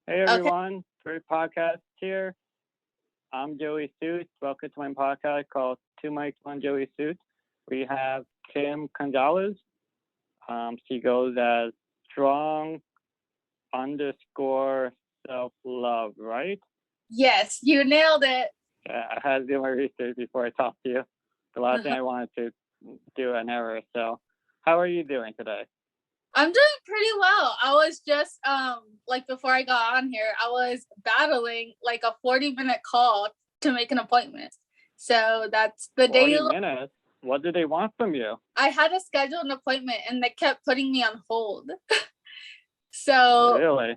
Hey Okay. everyone, great podcast here. I'm JoeySooch. Welcome to my podcast called Mics One JoeySooch. We have Kim Gonzalez. She goes as strong underscore self love, right? Yes, you nailed it. Yeah, I had to do my research before I talked to you. The last thing I wanted to do an error. So, how are you doing today? I'm doing pretty well. I was just like before I got on here, I was battling like a 40-minute call to make an appointment. So that's the 40 day. minutes? What do they want from you? I had to schedule an appointment and they kept putting me on hold. So Really?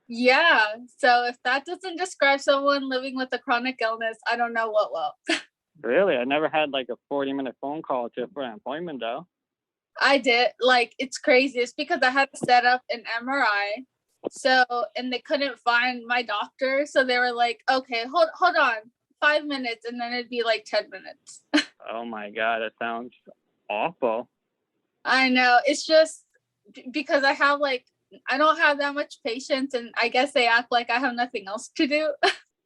yeah. So if that doesn't describe someone living with a chronic illness, I don't know what will. Really? I never had like a 40-minute phone call for an appointment though. I did. Like, it's crazy. It's because I had to set up an MRI. So, and they couldn't find my doctor. So they were like, okay, hold on, 5 minutes. And then it'd be like 10 minutes. Oh my God, that sounds awful. I know. It's just because I don't have that much patience. And I guess they act like I have nothing else to do.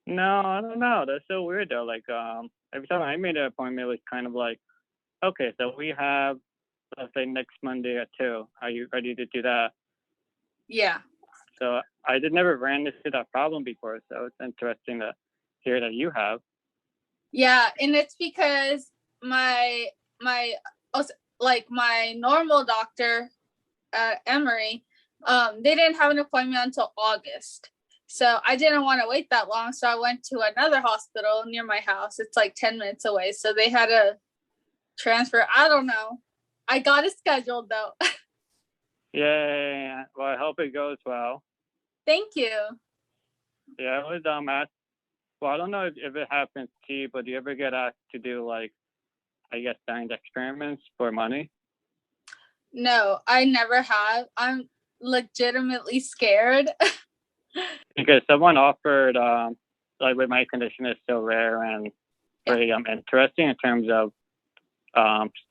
No, I don't know. That's so weird though. Like, every time I made an appointment, it was kind of like, okay, so we have, let's say next Monday at 2. Are you ready to do that? Yeah. So I never ran into that problem before. So it's interesting to hear that you have. Yeah. And it's because my normal doctor at Emory, they didn't have an appointment until August. So I didn't want to wait that long. So I went to another hospital near my house. It's like 10 minutes away. So they had to transfer. I don't know. I got it scheduled though. Yeah. Well, I hope it goes well. Thank you. Yeah, it was asked. Well, I don't know if it happens to you, but do you ever get asked to do like, I guess, science experiments for money? No, I never have. I'm legitimately scared. Because someone offered, like with my condition is so rare and very interesting in terms of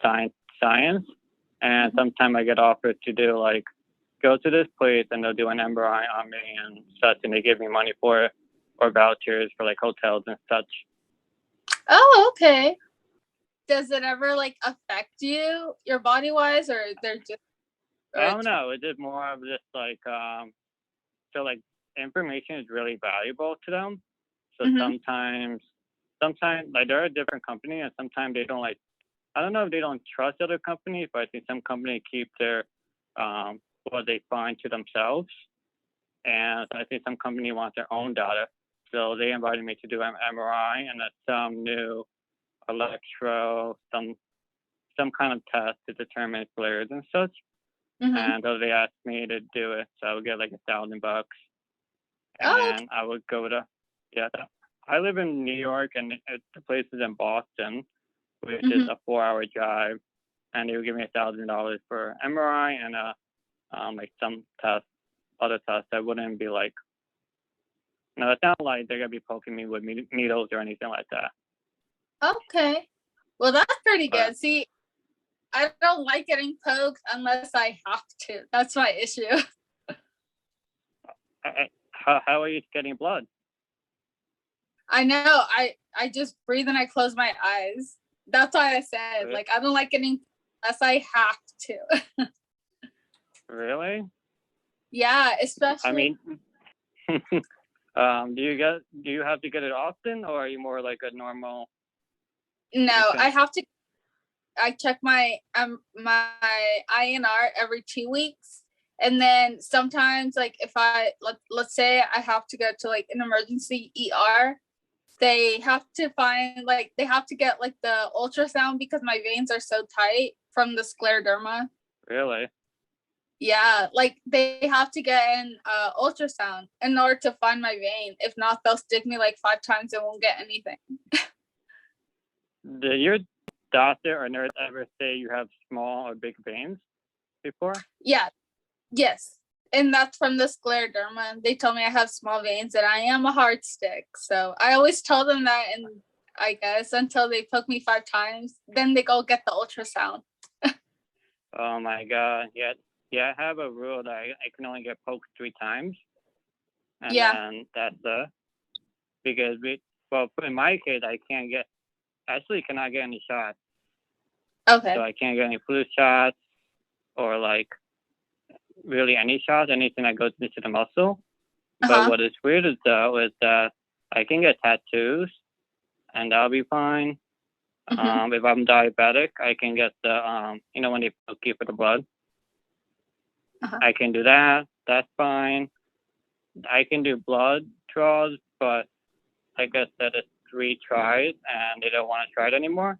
science. And sometimes I get offered to do like, go to this place and they'll do an MRI on me and such, and they give me money for it or vouchers for like hotels and such. Oh, okay. Does it ever like affect you, your body wise, or they're just? I don't know. It's just more of just like, so like information is really valuable to them. So sometimes like there are different companies and sometimes they don't like, I don't know if they don't trust other companies, but I think some companies keep their, what they find to themselves. And I think some company wants their own data. So they invited me to do an MRI and some new electro, some kind of test to determine flares and such. And so they asked me to do it. So I would get like $1,000. And I would go to, I live in New York and the place is in Boston, which is a 4-hour drive. And they would give me $1,000 for MRI and like some other tests. I wouldn't be like, no, it's not like they're gonna be poking me with needles or anything like that. Okay, well that's pretty good. See, I don't like getting poked unless I have to. That's my issue. How are you getting blood? I know. I just breathe and I close my eyes. That's why I said, Really? like, I don't like getting unless I have to. Really? Yeah, especially. I mean, do you have to get it often, or are you more like a normal? No, I have to. I check my my INR every 2 weeks, and then sometimes, like, if let's say I have to go to like an emergency ER, they have to get like the ultrasound because my veins are so tight from the scleroderma. Really? Yeah, like they have to get an ultrasound in order to find my vein. If not, they'll stick me like 5 times and won't get anything. Did your doctor or nurse ever say you have small or big veins before? Yeah. Yes. And that's from the scleroderma. They told me I have small veins and I am a hard stick. So I always tell them that, and I guess until they poke me 5 times, then they go get the ultrasound. Oh my God. Yeah, I have a rule that I can only get poked 3 times. and then that's because in my case, I cannot get any shots. Okay. So I can't get any flu shots or like really any shots, anything that goes into the muscle. But what is weird is that I can get tattoos, and that'll be fine. If I'm diabetic, I can get the when they poke you for the blood. I can do that. That's fine. I can do blood draws, but like I said, it's 3 tries, and they don't want to try it anymore.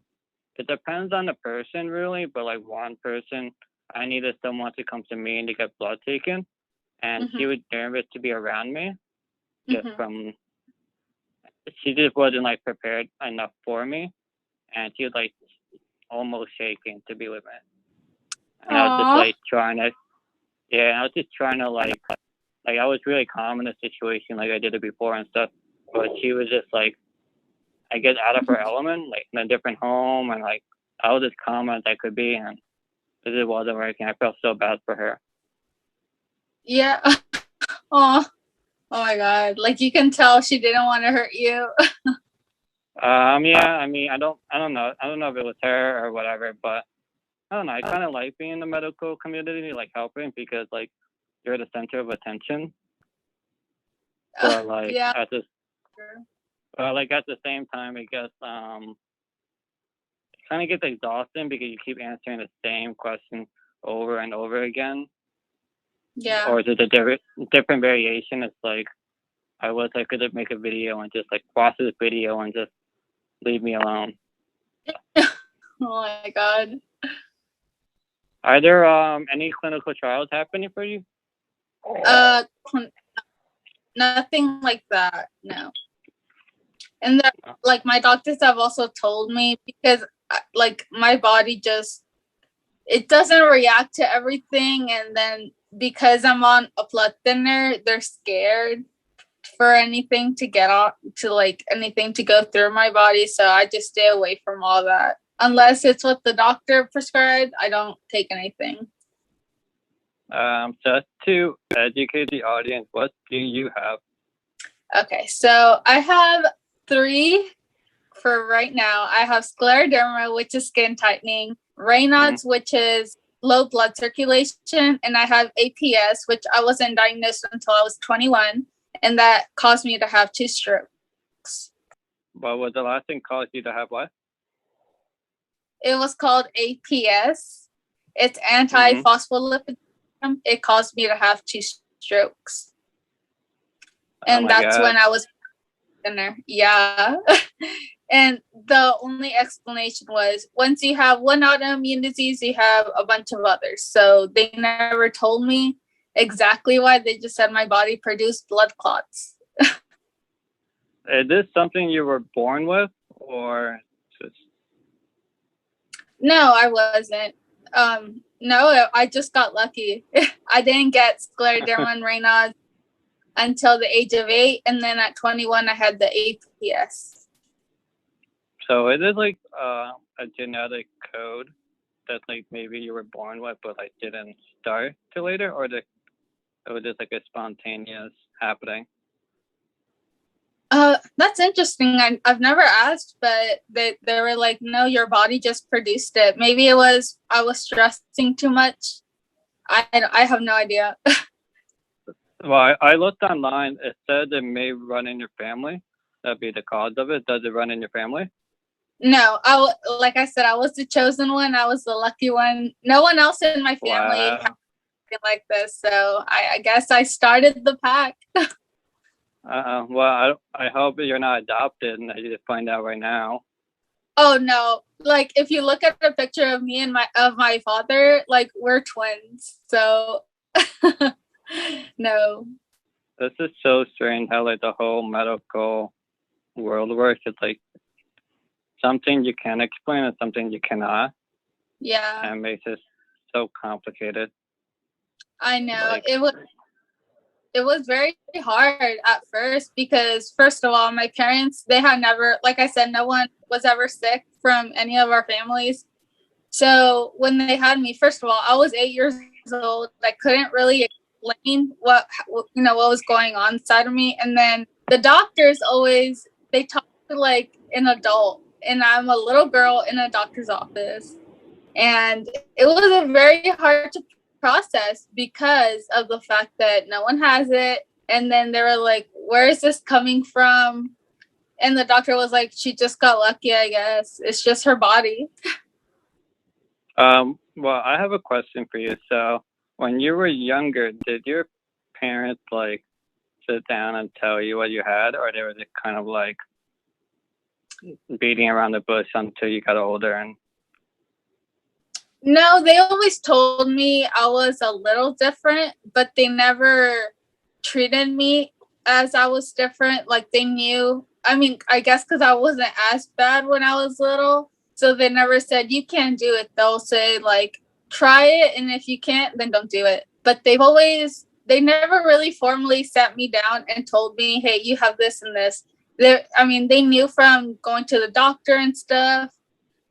It depends on the person, really. But like one person, I needed someone to come to me and to get blood taken, and she was nervous to be around me, just from. She just wasn't like prepared enough for me, and she was like almost shaking to be with me. And I was just like trying to, I was just trying to like I was really calm in the situation, like I did it before and stuff. But she was just like, I guess out of her element, like in a different home, and like I was as calm as I could be, and it just wasn't working. I felt so bad for her. Yeah. Oh my God! Like you can tell she didn't want to hurt you. Yeah. I mean, I don't know. I don't know if it was her or whatever, but I don't know. I kind of like being in the medical community, like helping, because like you're the center of attention. But like at the same time, I guess it kind of gets exhausting because you keep answering the same question over and over again. Yeah. Or is it a different variation? It's like I could make a video and just like watch this video and just leave me alone. Oh my God. Are there any clinical trials happening for you? Nothing like that. No. And like my doctors have also told me, because like my body it doesn't react to everything, and then because I'm on a blood thinner, they're scared for anything to get on to like anything to go through my body, so I just stay away from all that. Unless it's what the doctor prescribed, I don't take anything. Just to educate the audience, what do you have? Okay, so I have 3 for right now. I have scleroderma, which is skin tightening, Raynaud's, which is low blood circulation, and I have APS, which I wasn't diagnosed until I was 21, and that caused me to have 2 strokes. What was the last thing caused you to have what? It was called APS. It's anti-phospholipid. It caused me to have 2 strokes. And that's when I was in there. Yeah. And the only explanation was once you have one autoimmune disease, you have a bunch of others. So they never told me exactly why. They just said my body produced blood clots. Is this something you were born with, or just? No, I wasn't. No, I just got lucky. I didn't get scleroderma and Raynaud's until the age of 8, and then at 21, I had the APS. So is it like a genetic code that like maybe you were born with, but like didn't start till later, or it was just like a spontaneous happening? That's interesting. I've never asked, but they were like, no, your body just produced it. Maybe I was stressing too much. I have no idea. Well, I looked online. It said it may run in your family. That'd be the cause of it. Does it run in your family? No, like I said, I was the chosen one. I was the lucky one. No one else in my family had been like this. So I guess I started the pack. Well, I hope you're not adopted and I just find out right now. Oh no! Like if you look at a picture of me and my father, like we're twins. So no. This is so strange how like the whole medical world works. It's like something you can explain and something you cannot. Yeah. And it makes it so complicated. I know. Like, it was very hard at first because, first of all, my parents, they had never, like I said, no one was ever sick from any of our families. So when they had me, first of all, I was 8 years old. I couldn't really explain what was going on inside of me. And then the doctors they talk to like an adult, and I'm a little girl in a doctor's office. And it was a very hard to process because of the fact that no one has it. And then they were like, where is this coming from? And the doctor was like, she just got lucky, I guess. It's just her body. Well, I have a question for you. So when you were younger, did your parents like sit down and tell you what you had, or they were just kind of like beating around the bush until you got older? And no, they always told me I was a little different, but they never treated me as I was different. Like they knew, I mean, I guess because I wasn't as bad when I was little. So they never said, you can't do it. They'll say like, try it. And if you can't, then don't do it. But they never really formally sat me down and told me, hey, you have this and this. They knew from going to the doctor and stuff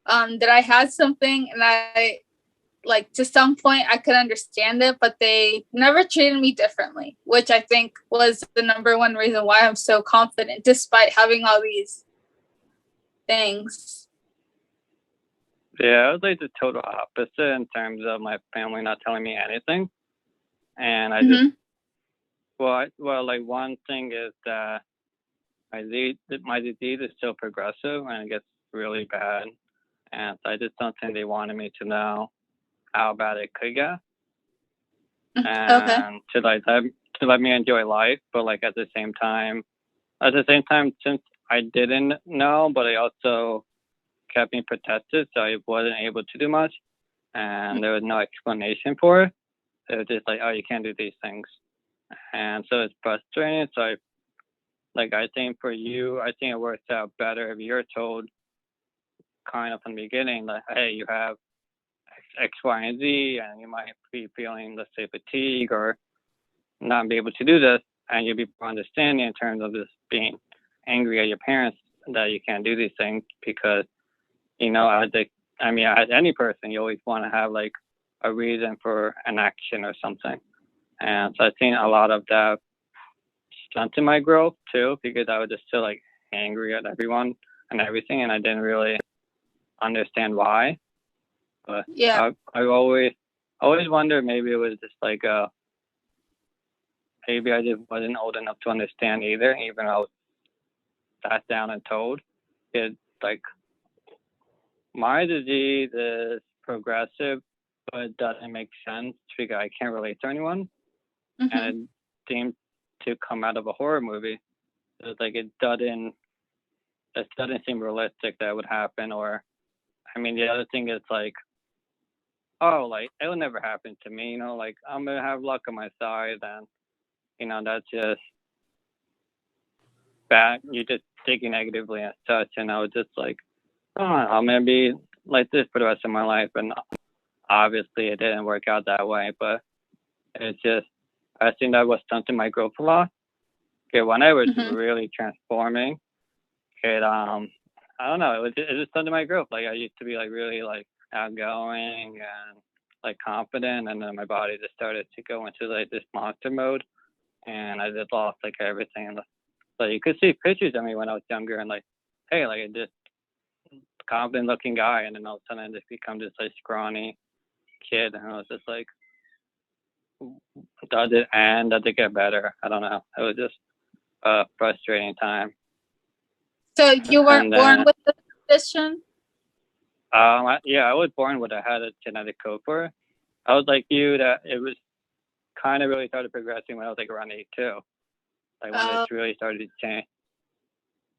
that I had something, and I, like, to some point I could understand it, but they never treated me differently, which I think was the number one reason why I'm so confident despite having all these things. Yeah, I was like the total opposite in terms of my family not telling me anything. And I just, like one thing is that my disease is still progressive and it gets really bad. And I just don't think they wanted me to know how bad it could get. And to let me enjoy life. But like at the same time, since I didn't know, but I also kept me protected, so I wasn't able to do much. And there was no explanation for it. It was just like, oh, you can't do these things. And so it's frustrating. So I think for you, I think it works out better if you're told kind of from the beginning, like, hey, you have X, Y, and Z, and you might be feeling, let's say, fatigue or not be able to do this, and you'll be more understanding in terms of this being angry at your parents that you can't do these things because, as any person, you always want to have like a reason for an action or something. And so I think a lot of that stunted my growth too, because I was just still like angry at everyone and everything, and I didn't really understand why. But yeah, I always wondered maybe it was just like maybe I just wasn't old enough to understand either, even though I was sat down and told. It's like my disease is progressive, but it doesn't make sense because I can't relate to anyone, and it seemed to come out of a horror movie. So it's like it doesn't seem realistic that would happen. Or the other thing is like, oh, like it'll never happen to me, like I'm gonna have luck on my side, and that's just bad. You're just thinking negatively and such, and I was just like, oh, I'm gonna be like this for the rest of my life. And obviously it didn't work out that way, but it's just, I think that was stunting my growth a lot. Okay, when I was really transforming, I don't know, it just stunted my growth. Like I used to be like really like outgoing and like confident, and then my body just started to go into like this monster mode, and I just lost like everything. Like you could see pictures of me when I was younger, and like, hey, like I just confident looking guy, and then all of a sudden I just become this like scrawny kid, and I was just like, does it get better? I don't know. It was just a frustrating time. So you weren't born with the condition? Yeah, I was born with, I had a genetic code for it. I was like you, that it was kind of really started progressing when I was like around 8 too. Like when it really started to change.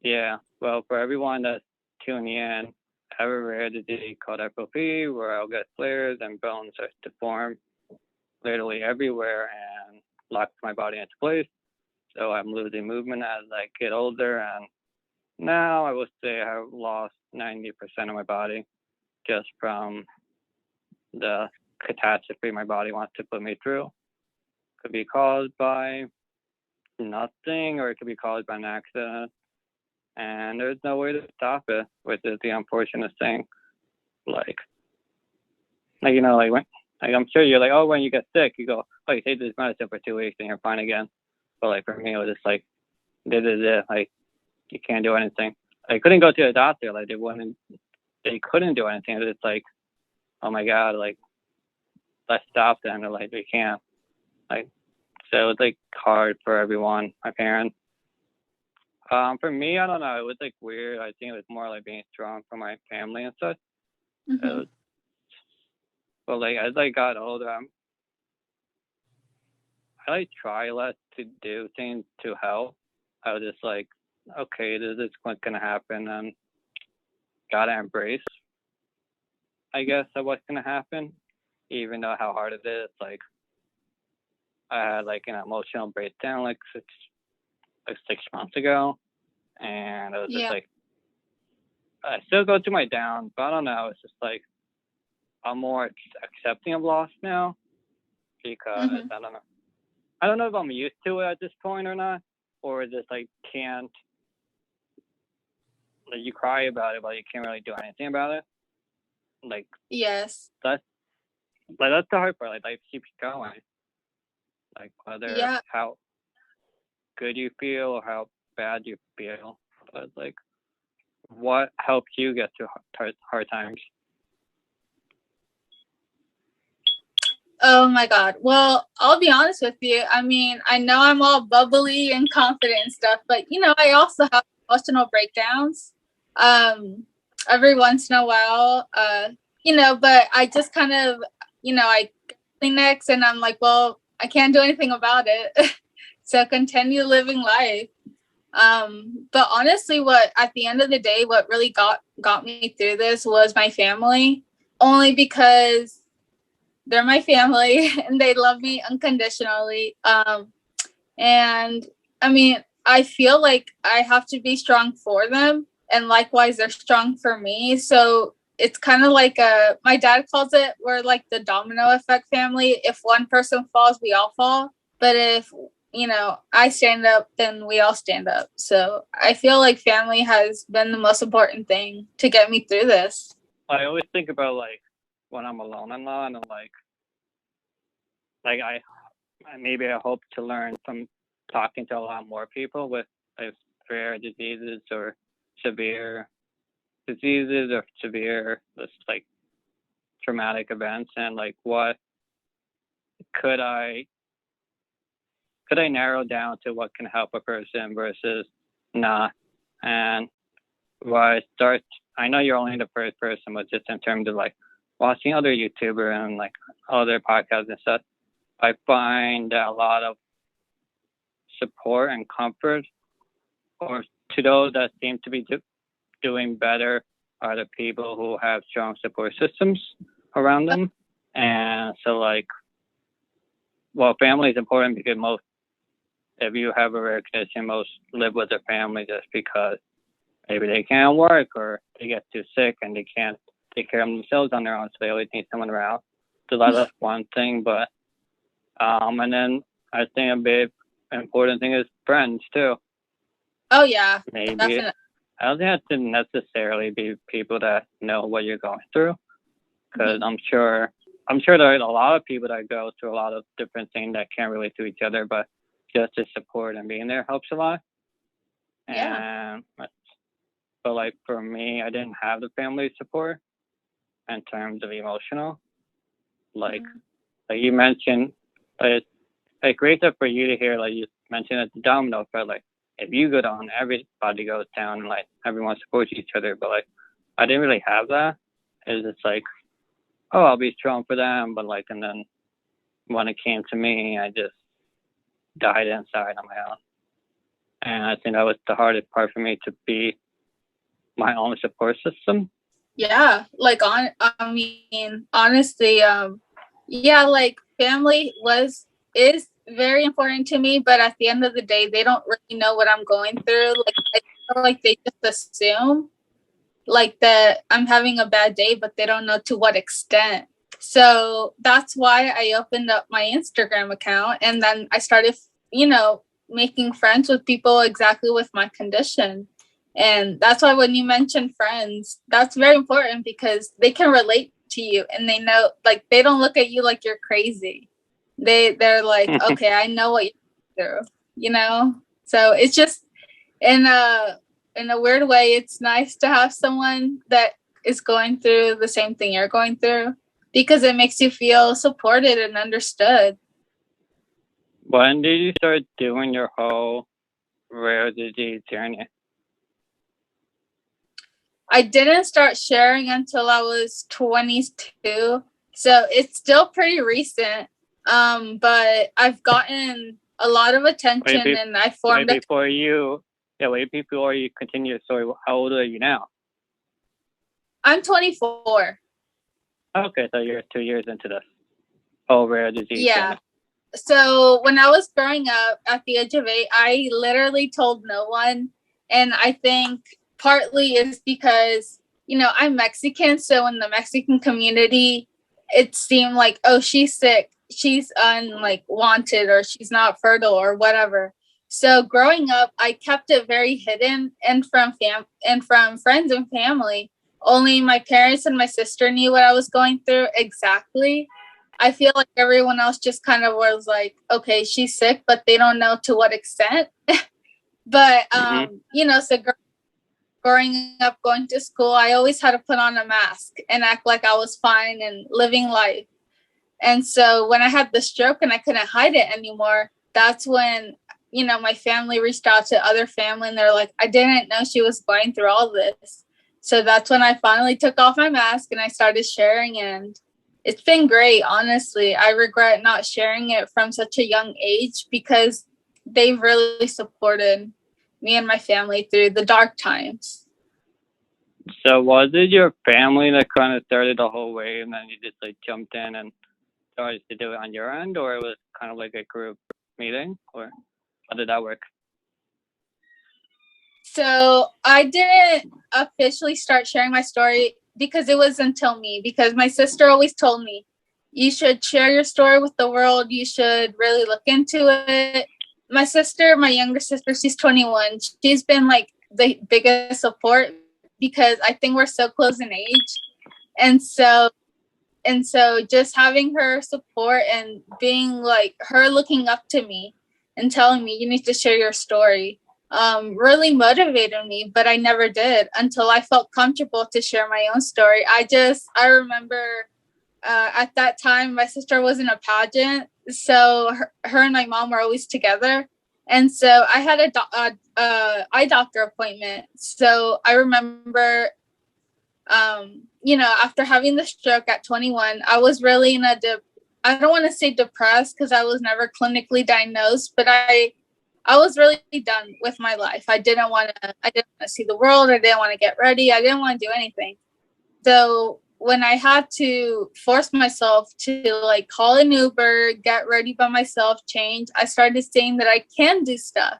Yeah, well, for everyone that's tuning in, I have a rare disease called FOP, where I'll get flares and bones start to form literally everywhere and lock my body into place. So I'm losing movement as I get older, and now I would say I've lost 90% of my body just from the catastrophe my body wants to put me through. Could be caused by nothing, or it could be caused by an accident, and there's no way to stop it, which is the unfortunate thing. Like when I'm sure you're like, oh, when you get sick, you go, like, take this medicine for 2 weeks and you're fine again. But like for me, it was just like, this is it. Like, you can't do anything. I couldn't go to a doctor. Like, they couldn't do anything. It's like, oh my God, like, let's stop them. They're like, we can't. Like, so it was like hard for everyone, my parents. For me, I don't know. It was like weird. I think it was more like being strong for my family and stuff. Mm-hmm. But like as I got older, I like try less to do things to help. I was just like, okay, this is what's gonna happen, and gotta embrace, I guess, of what's gonna happen, even though how hard it is. Like, I had like an emotional breakdown like 6 months ago, and it was just like, I still go through my downs, but I don't know. It's just like I'm more accepting of loss now, because I don't know if I'm used to it at this point or not, or just like can't. Like, you cry about it, but you can't really do anything about it. Like, yes, that's the hard part. Like, life keeps going. Like, whether how good you feel or how bad you feel, but like, what helped you get through hard times? Oh my God. Well, I'll be honest with you. I mean, I know I'm all bubbly and confident and stuff, but I also have emotional breakdowns. Every once in a while, but I just kind of, I Kleenex and I'm like, well, I can't do anything about it. So continue living life. But honestly, at the end of the day, what really got me through this was my family, only because they're my family and they love me unconditionally. And I mean, I feel like I have to be strong for them, and likewise they're strong for me. So it's kind of like my dad calls it, we're like the domino effect family. If one person falls, we all fall. But if I stand up, then we all stand up. So I feel like family has been the most important thing to get me through this. I always think about like when I'm alone and all, and I'm like I hope to learn from talking to a lot more people with like rare diseases or severe diseases or severe just like traumatic events, and like what could I narrow down to what can help a person versus not. And I know you're only the first person, but just in terms of like watching other YouTubers and like other podcasts and stuff, I find that a lot of support and comfort, or to those that seem to be doing better, are the people who have strong support systems around them. And so like, well, family is important because if you have a rare condition, most live with their family just because maybe they can't work or they get too sick and they can't take care of themselves on their own, so they always need someone around. So that's one thing. But and then I think a big important thing is friends too. Oh yeah, maybe definitely. I don't have to necessarily be people that know what you're going through, because I'm sure there are a lot of people that go through a lot of different things that can't relate to each other, but just the support and being there helps a lot. And but like for me, I didn't have the family support in terms of emotional. Like you mentioned, it's great for you to hear. Like you mentioned it's a domino effect. Like if you go down, everybody goes down, and like everyone supports each other. But like I didn't really have that. It's just like, oh, I'll be strong for them, but like, and then when it came to me, I just died inside on my own. And I think that was the hardest part for me, to be my own support system. Yeah, like honestly, like family is very important to me, but at the end of the day, they don't really know what I'm going through. Like I feel like they just assume like that I'm having a bad day, but they don't know to what extent. So that's why I opened up my Instagram account, and then I started, making friends with people exactly with my condition. And that's why when you mention friends, that's very important, because they can relate to you and they know, like, they don't look at you like you're crazy. they're like, okay, I know what you're through, So it's just in a weird way, it's nice to have someone that is going through the same thing you're going through, because it makes you feel supported and understood. When did you start doing your whole rare disease journey? I didn't start sharing until I was 22, so it's still pretty recent. But I've gotten a lot of attention, and I formed before you continue the story, how old are you now? I'm 24. Okay, so you're 2 years into this whole rare disease. Yeah. Journey. So when I was growing up at the age of 8, I literally told no one. And I think partly is because, I'm Mexican. So in the Mexican community, it seemed like, oh, she's sick. She's wanted, or she's not fertile or whatever. So growing up, I kept it very hidden, and from friends and family. Only my parents and my sister knew what I was going through exactly. I feel like everyone else just kind of was like, okay, she's sick, but they don't know to what extent. But, so growing up, going to school, I always had to put on a mask and act like I was fine and living life. And so when I had the stroke and I couldn't hide it anymore, that's when, my family reached out to other family, and they're like, I didn't know she was going through all this. So that's when I finally took off my mask and I started sharing, and it's been great, honestly. I regret not sharing it from such a young age, because they've really supported me and my family through the dark times. So was it your family that kind of started the whole wave, and then you just jumped in and started to do it on your end, or it was kind of like a group meeting, or how did that work? So I didn't officially start sharing my story because it was until me, because my sister always told me, you should share your story with the world. You should really look into it. My younger sister, she's 21. She's been the biggest support, because I think we're so close in age. And so just having her support and being her looking up to me and telling me, you need to share your story, really motivated me. But I never did until I felt comfortable to share my own story. I remember at that time, my sister was in a pageant, so her and my mom were always together. And so I had a eye doctor appointment. So I remember, after having the stroke at 21, I was really in I don't want to say depressed, because I was never clinically diagnosed, but I was really done with my life. I didn't want to see the world. I didn't want to get ready. I didn't want to do anything. So when I had to force myself to call an Uber, get ready by myself, change, I started saying that I can do stuff.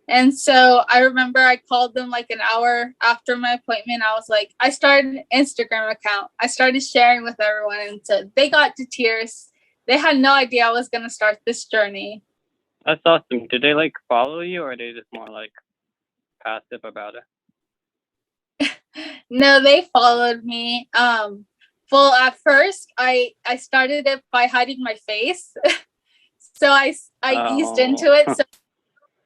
And so I remember I called them an hour after my appointment. I was like, I started an Instagram account. I started sharing with everyone, and so they got to tears. They had no idea I was going to start this journey. That's awesome. Did they follow you, or are they just more passive about it? No, they followed me. Well, at first I started it by hiding my face. So I eased into it.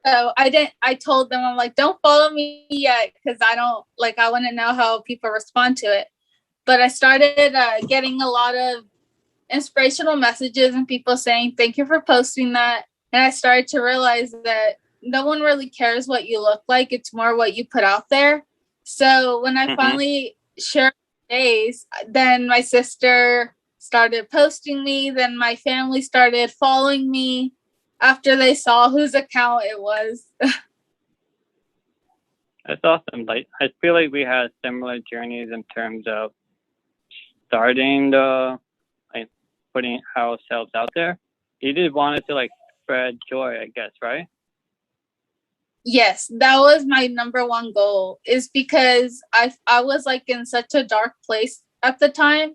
So I told them, I'm like, don't follow me yet, because I don't I want to know how people respond to it. But I started getting a lot of inspirational messages and people saying, thank you for posting that. And I started to realize that no one really cares what you look like. It's more what you put out there. So when I finally shared my days, then my sister started posting me. Then my family started following me after they saw whose account it was. That's awesome. I feel like we had similar journeys in terms of starting putting ourselves out there. You just wanted to spread joy, I guess, right? Yes, that was my number one goal, is because I was in such a dark place at the time.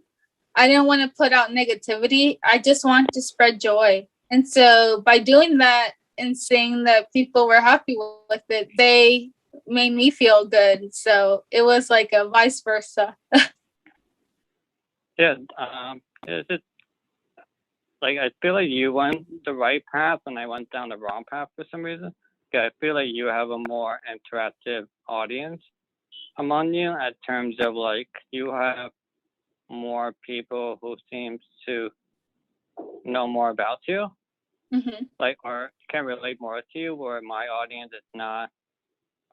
I didn't want to put out negativity. I just wanted to spread joy. And so by doing that and seeing that people were happy with it, they made me feel good. So it was a vice versa. Yeah. It's just like I feel like you went the right path and I went down the wrong path for some reason. I feel like you have a more interactive audience among you in terms of like you have more people who seems to know more about you, like or can relate more to you, where my audience is not,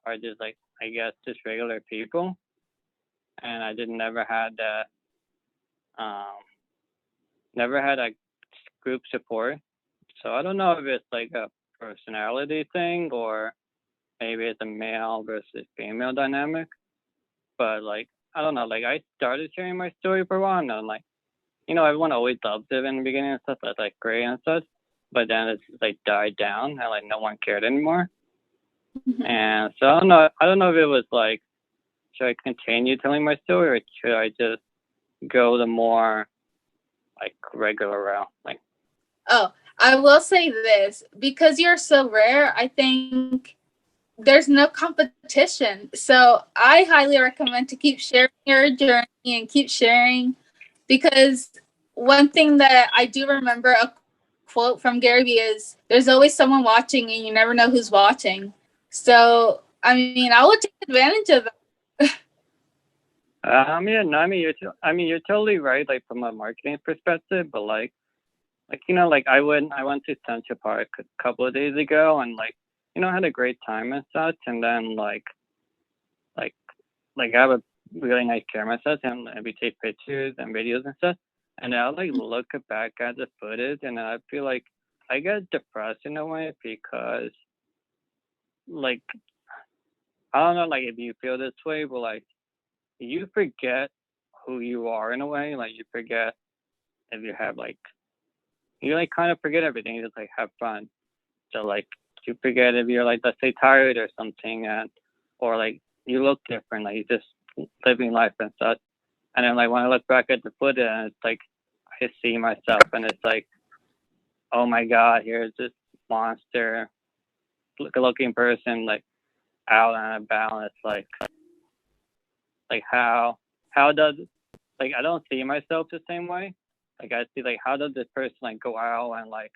are just like I guess just regular people, and I just never had that, never had a group support. So I don't know if it's like a personality thing or maybe it's a male versus female dynamic, but like I don't know, like I started sharing my story for a while and I'm like, you know, everyone always loves it in the beginning and stuff, that's like great and stuff, but then it's like died down and like no one cared anymore. And so I don't know if it was like, should I continue telling my story or should I just go the more like regular route? Like, oh, I will say this, because you're so rare, I think there's no competition. So I highly recommend to keep sharing your journey and keep sharing, because one thing that I do remember, a quote from Gary Vee is, there's always someone watching and you never know who's watching. So, I mean, I would take advantage of that. you're totally right, like from a marketing perspective, but like, you know, like I went to Central Park a couple of days ago and like, you know, I had a great time and such. And then like I have a really nice camera set and we take pictures and videos and stuff. And I'll like look back at the footage and I feel like I get depressed in a way because like, I don't know, like if you feel this way, but like you forget who you are in a way. Like you forget if you have like, you like kind of forget everything. You just like have fun. So like you forget if you're like, let's say tired or something, and or like you look different, like you just living life and such. And then like when I look back at the footage and it's like I see myself and it's like, oh my God, here's this monster looking person like out and about, and it's like how does, like I don't see myself the same way. Like I see like how does this person like go out and like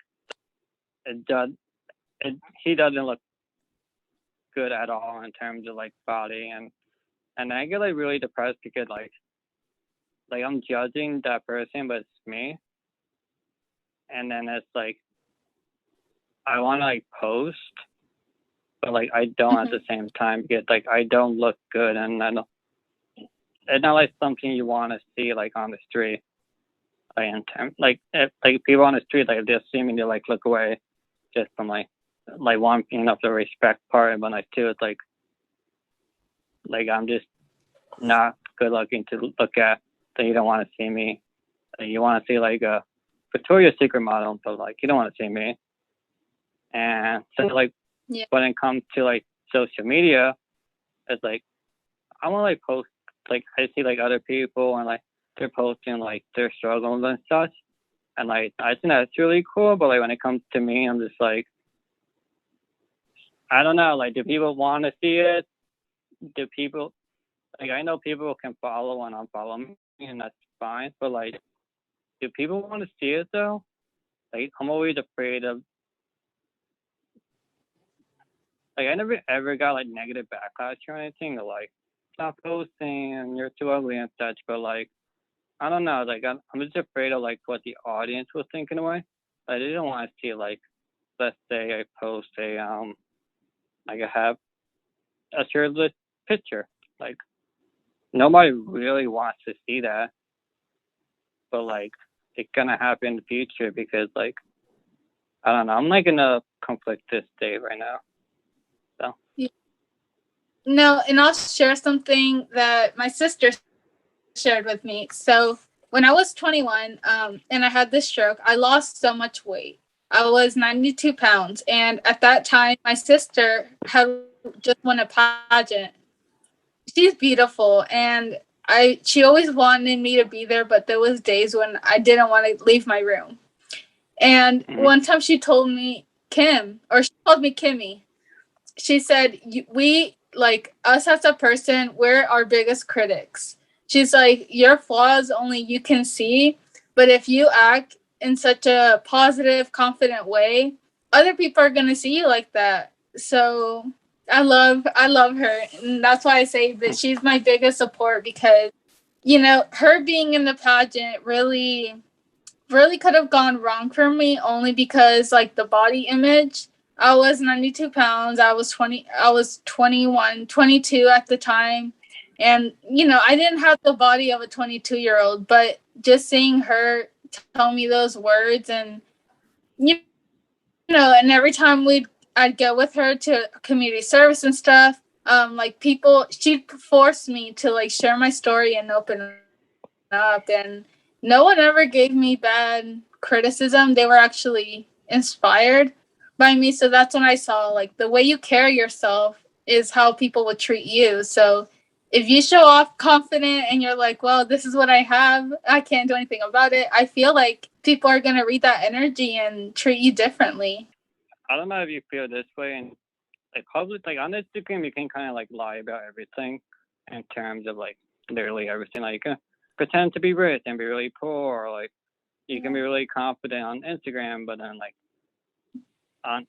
he doesn't look good at all in terms of like body, and I get like really depressed because like I'm judging that person, but it's me. And then it's like I want to like post, but like I don't at the same time because like I don't look good, and I don't, it's not like something you want to see like on the street. Like in terms, like if like people on the street, like if they see me, they like look away just from like one, you know, the respect part, but like two, it's like I'm just not good looking to look at, so you don't want to see me. You want to see like a Victoria's Secret model, but like you don't want to see me. And so like when it comes to like social media, it's like I want to like post, like I see like other people and like they're posting like their struggles and such, and like I think that's really cool. But like when it comes to me, I'm just like, I don't know, like do people want to see it? Do people, like I know people can follow and unfollow me and that's fine, but like do people want to see it though? Like I'm always afraid of, like I never ever got like negative backlash or anything, or like stop posting and you're too ugly and such, but like I don't know, like I'm just afraid of like what the audience will think in a way. I didn't want to see like, let's say I post a like I have a shirtless picture, like nobody really wants to see that, but like it's gonna happen in the future because like I don't know, I'm like in a conflicted state right now. So no, and I'll share something that my sister shared with me. So when I was 21 and I had this stroke, I lost so much weight. I was 92 pounds, and at that time my sister had just won a pageant. She's beautiful, and she always wanted me to be there, but there was days when I didn't want to leave my room. And one time she told me, Kim, or she called me Kimmy. She said, we, like us as a person, we're our biggest critics. She's like, your flaws only you can see, but if you act in such a positive, confident way, other people are going to see you like that. So I love her. And that's why I say that she's my biggest support, because, you know, her being in the pageant really could have gone wrong for me, only because, like, the body image. I was 92 pounds. I was 21, 22 at the time. And, you know, I didn't have the body of a 22-year-old, but just seeing her tell me those words, and, you know, and every time I'd go with her to community service and stuff, like, she'd force me to, like, share my story and open up, and no one ever gave me bad criticism. They were actually inspired by me. So that's when I saw, like, the way you carry yourself is how people would treat you. So if you show off confident and you're like, well, this is what I have, I can't do anything about it, I feel like people are going to read that energy and treat you differently. I don't know if you feel this way, and like public, like on Instagram, you can kind of like lie about everything in terms of like literally everything. Like you can pretend to be rich and be really poor, or like you can be really confident on Instagram, but then like on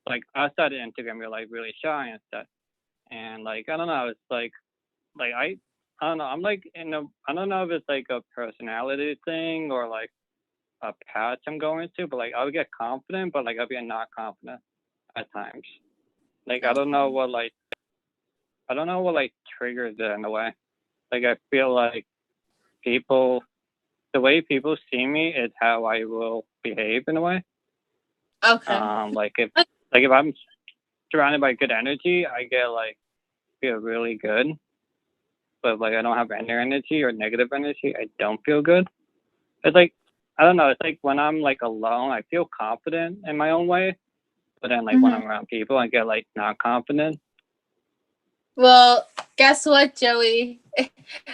like outside of Instagram, you're like really shy and stuff. And like I don't know, it's like I don't know. I'm like I don't know if it's like a personality thing or like a patch I'm going through, but like I'll get confident, but like I'll be not confident at times. Like I don't know what like triggers it in a way. Like I feel like the way people see me is how I will behave in a way. Okay. Like if I'm surrounded by good energy, I get like feel really good. But like I don't have any energy or negative energy, I don't feel good. It's like I don't know. It's like when I'm like alone, I feel confident in my own way. But then like when I'm around people, I get like not confident. Well, guess what, Joey?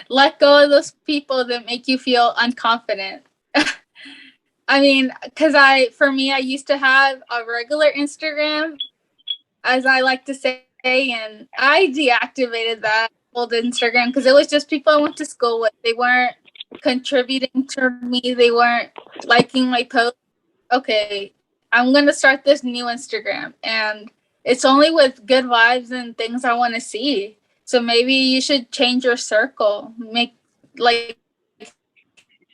Let go of those people that make you feel unconfident. I mean, because for me, I used to have a regular Instagram, as I like to say, and I deactivated that old Instagram because it was just people I went to school with. They weren't contributing to me. They weren't liking my posts. Okay, I'm going to start this new Instagram, and it's only with good vibes and things I want to see. So maybe you should change your circle.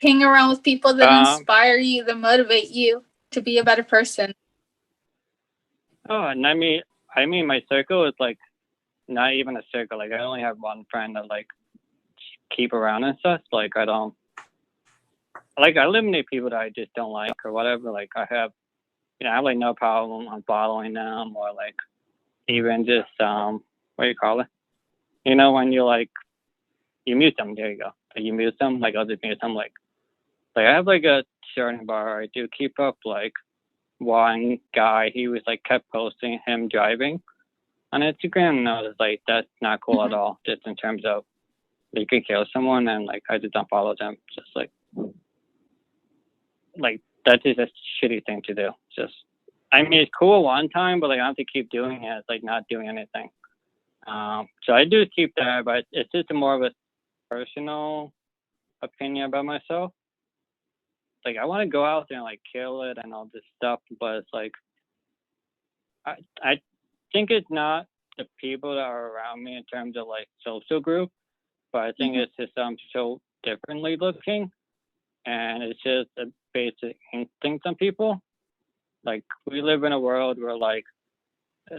Hang around with people that inspire you, that motivate you to be a better person. Oh, and I mean, my circle is like not even a circle. Like I only have one friend that like keep around and stuff. Like I don't like I eliminate people that I just don't like or whatever. Like I have, I have like no problem on following them or like even just what do you call it? You know when you like you mute them. There you go. You mute them. Like I'll just mute them. Like I have like a certain bar. I do keep up. Like one guy, he was like kept posting him driving on Instagram, and I was like, that's not cool at all. Just in terms of you could kill someone, and like I just don't follow them. Just like that's just a shitty thing to do. Just I mean, it's cool one time, but like I have to keep doing it. It's like not doing anything. So I do keep that, but it's just more of a personal opinion about myself. Like I want to go out there and like kill it and all this stuff, but it's like I think it's not the people that are around me in terms of like social group, but I think it's just I'm so differently looking, and it's just a basic instinct on people. Like we live in a world where like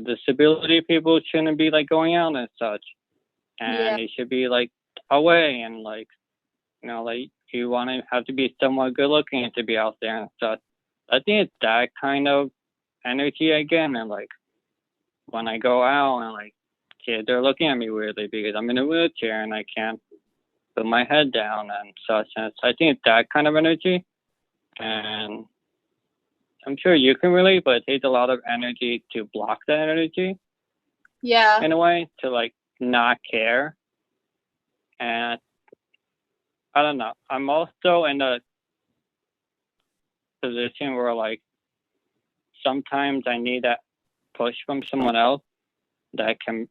disability people shouldn't be like going out and such, and they should be like away and like like you want to have to be somewhat good looking to be out there and stuff. I think it's that kind of energy again, and like when I go out and like kids are looking at me weirdly because I'm in a wheelchair and I can't put my head down and such. And so I think it's that kind of energy, and I'm sure you can relate, but it takes a lot of energy to block that energy. Yeah. In a way, to like not care. And I don't know. I'm also in a position where like sometimes I need that push from someone else that can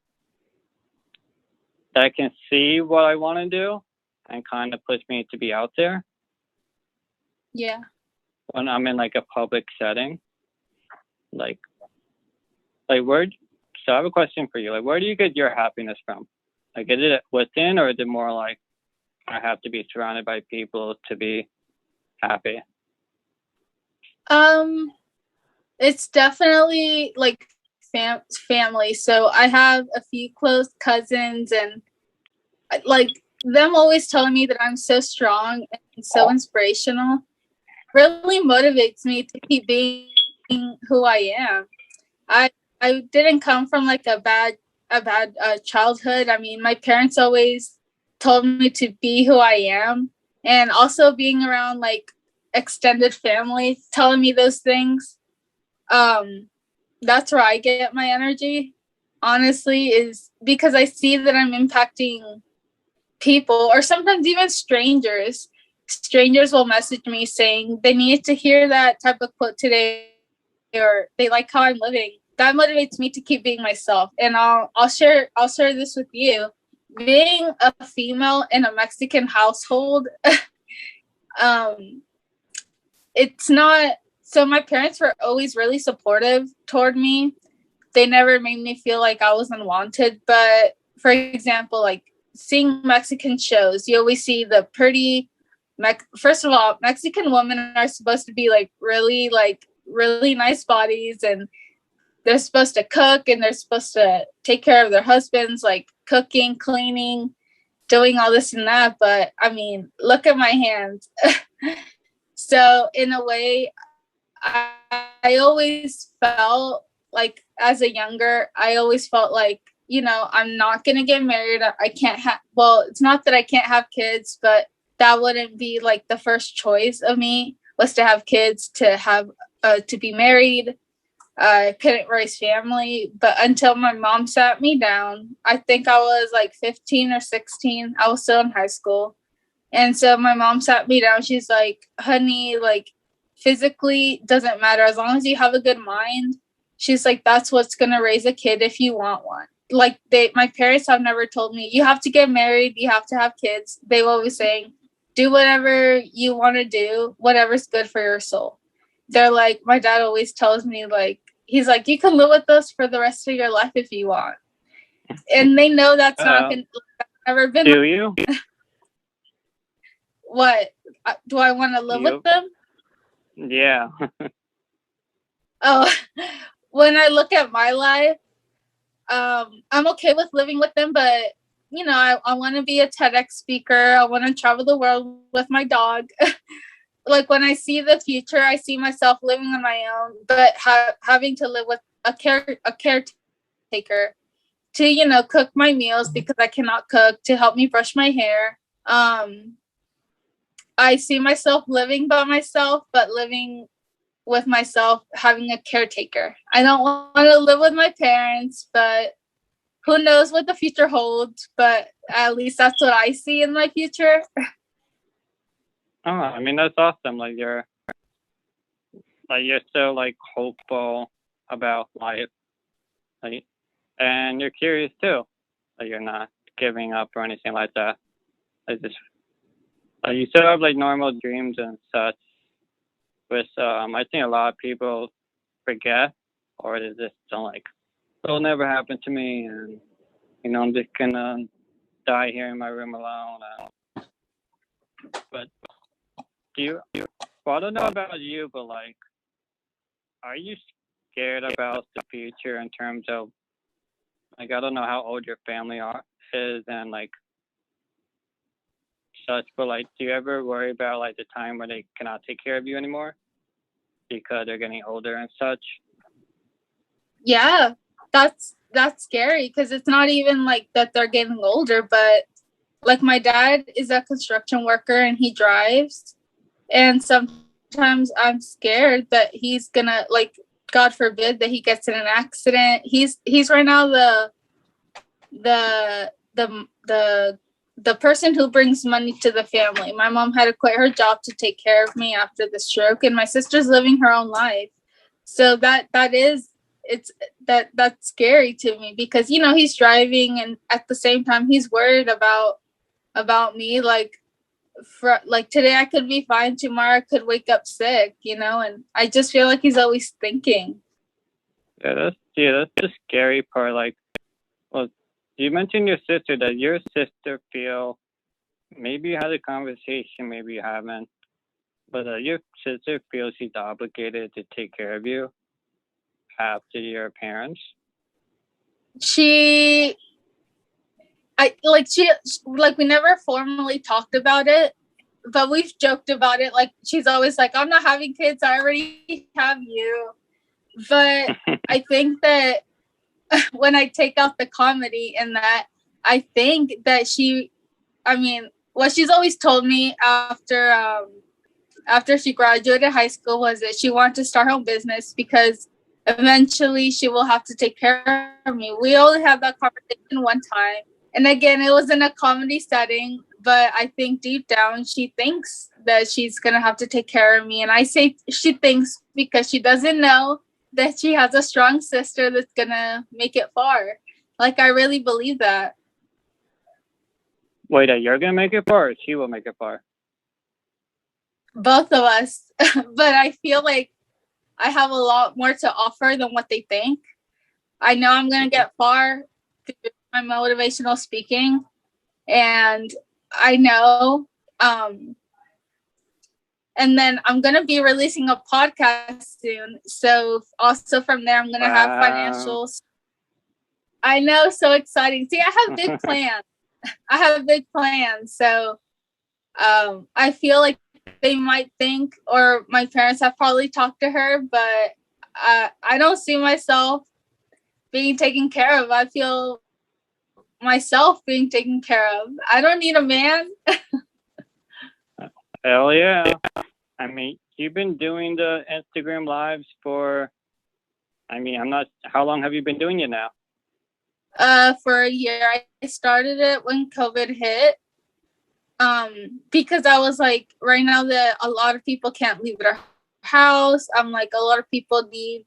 see what I want to do and kind of push me to be out there. Yeah. when I'm in like a public setting, like where. So I have a question for you. Like, where do you get your happiness from? Like, is it within, or is it more like I have to be surrounded by people to be happy? It's definitely like family. So I have a few close cousins, and like them always telling me that I'm so strong and so inspirational really motivates me to keep being who I am. I didn't come from like a bad childhood. I mean, my parents always told me to be who I am, and also being around like extended family telling me those things. That's where I get my energy, honestly, is because I see that I'm impacting people, or sometimes even strangers. Strangers will message me saying they need to hear that type of quote today, or they like how I'm living. That motivates me to keep being myself. And I'll share this with you. Being a female in a Mexican household, it's not. So my parents were always really supportive toward me. They never made me feel like I was unwanted. But for example, like seeing Mexican shows, you always see the pretty. First of all, Mexican women are supposed to be like really nice bodies, and they're supposed to cook, and they're supposed to take care of their husbands, like cooking, cleaning, doing all this and that. But I mean, look at my hands. So in a way, I always felt like as a younger, I always felt like, I'm not going to get married. I can't have, well, it's not that I can't have kids, but that wouldn't be like the first choice of me, was to have kids, to be married. I couldn't raise family. But until my mom sat me down, I think I was like 15 or 16. I was still in high school. And so my mom sat me down. She's like, honey, like, physically doesn't matter as long as you have a good mind. She's like, that's what's going to raise a kid if you want one. Like, my parents have never told me you have to get married, you have to have kids. They were always saying, do whatever you want to do, whatever's good for your soul. They're like, my dad always tells me, like, he's like, you can live with us for the rest of your life if you want. And they know that's not going to ever been. Do you? What? Do I want to live with them? Yeah. Oh, when I look at my life, I'm okay with living with them, but I want to be a TEDx speaker. I want to travel the world with my dog. Like, when I see the future, I see myself living on my own, but having to live with a caretaker to, cook my meals because I cannot cook, to help me brush my hair. I see myself living by myself, but living with myself, having a caretaker. I don't want to live with my parents, but who knows what the future holds. But at least that's what I see in my future. Oh, I mean, that's awesome. Like, you're so like hopeful about life, like, and you're curious too. Like, you're not giving up or anything like that. You still have like normal dreams and such. Which I think a lot of people forget, or they just don't like. It'll never happen to me, and I'm just gonna die here in my room alone. But well, I don't know about you, but like, are you scared about the future in terms of, like, I don't know how old your family is, and like such, but like, do you ever worry about like the time where they cannot take care of you anymore because they're getting older and such? Yeah, that's scary, because it's not even like that they're getting older, but like, my dad is a construction worker and he drives, and sometimes I'm scared that he's gonna, like, God forbid that he gets in an accident. He's right now the person who brings money to the family. My mom had to quit her job to take care of me after the stroke, and my sister's living her own life. So that's scary to me, because he's driving, and at the same time he's worried about me, like, for like today I could be fine, tomorrow I could wake up sick, and I just feel like he's always thinking. Yeah, that's the scary part. Like, well, you mentioned your sister. Does your sister feel, maybe you had a conversation, maybe you haven't, but your sister feels she's obligated to take care of you after your parents? We never formally talked about it, but we've joked about it. Like, she's always like, I'm not having kids, I already have you. But I think that when I take out the comedy in that, I think that what she's always told me after she graduated high school was that she wanted to start her own business because eventually she will have to take care of me. We only had that conversation one time. And again, it was in a comedy setting, but I think deep down she thinks that she's going to have to take care of me. And I say she thinks because she doesn't know that she has a strong sister that's going to make it far. Like, I really believe that. Wait, you're going to make it far or she will make it far? Both of us. But I feel like I have a lot more to offer than what they think. I know I'm going to get far through my motivational speaking. And I know, and then I'm going to be releasing a podcast soon. So also from there, I'm going to have financials. I know, so exciting. See, I have big plans. So I feel like they might think, or my parents have probably talked to her, but I don't see myself being taken care of. I feel myself being taken care of. I don't need a man. Hell yeah. I mean, you've been doing the Instagram lives for, how long have you been doing it now? For a year. I started it when COVID hit. Because I was like, right now that a lot of people can't leave their house, I'm like, a lot of people need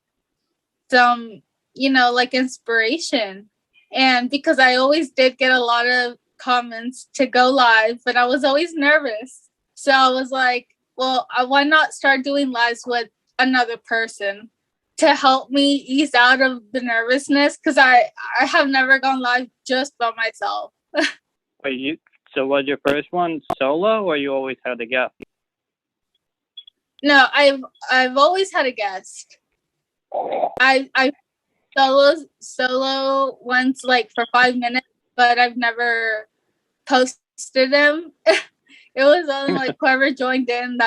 some, like inspiration. And because I always did get a lot of comments to go live, but I was always nervous. So I was like, well, why not start doing lives with another person to help me ease out of the nervousness? Because I have never gone live just by myself. So was your first one solo, or you always had a guest? No, I've always had a guest. I solo once, like for 5 minutes, but I've never posted them. It was only like whoever joined in.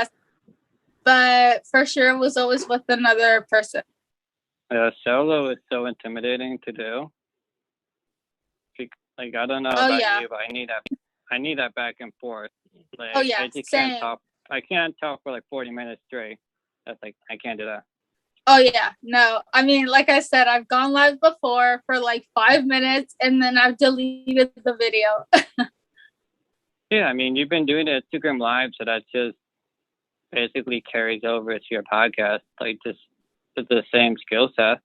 But for sure, it was always with another person. Solo is so intimidating to do. Like, I don't know about you, but I need that back and forth. Like, I just same. I can't talk for like 40 minutes straight. That's like, I can't do that. Oh yeah, no. I mean, like I said, I've gone live before for like 5 minutes and then I've deleted the video. Yeah, I mean, you've been doing the Instagram live, so that just basically carries over to your podcast. Like, just it's the same skill set.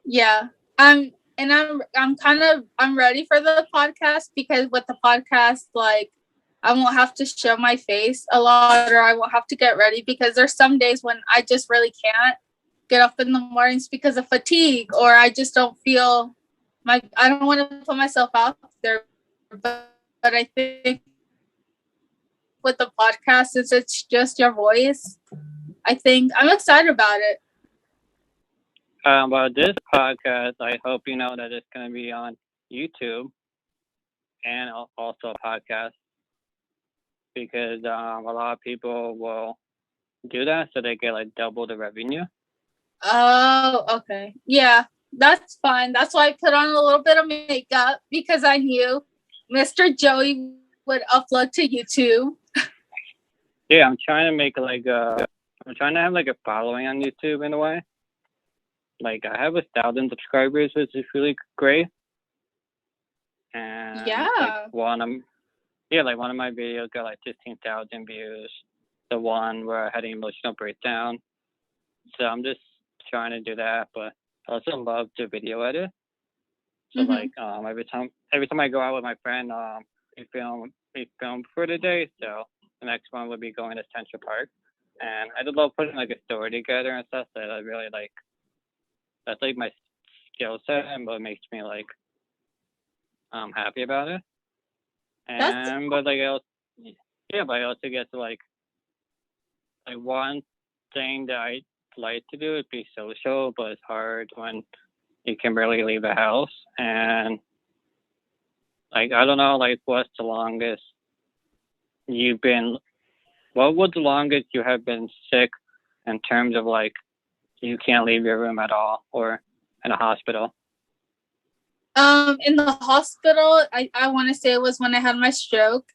Yeah. I'm ready for the podcast, because with the podcast, like, I won't have to show my face a lot, or I won't have to get ready, because there's some days when I just really can't get up in the mornings because of fatigue, or I just don't feel I don't want to put myself out there. But I think with the podcast, since it's just your voice, I think I'm excited about it. Well, this podcast, I hope you know that it's going to be on YouTube and also a podcast, because a lot of people will do that so they get like double the revenue. Oh, okay. Yeah, that's fine. That's why I put on a little bit of makeup, because I knew Mr. Joey would upload to YouTube. Yeah, I'm trying to make I'm trying to have like a following on YouTube in a way. Like, I have 1,000 subscribers, which is really great. And like one of my videos got like 15,000 views. The one where I had an emotional breakdown. So I'm just trying to do that, but I also love to video edit. So like every time I go out with my friend, we film for the day. So the next one would be going to Central Park. And I just love putting like a story together and stuff that I really like. That's like my skill set and what makes me like happy about it. And but like I also, but I also get to like one thing that I like to do would be social, but it's hard when you can barely leave the house. And like I don't know, like what was the longest you have been sick in terms of like you can't leave your room at all, or in a hospital? In the hospital, I want to say it was when I had my stroke.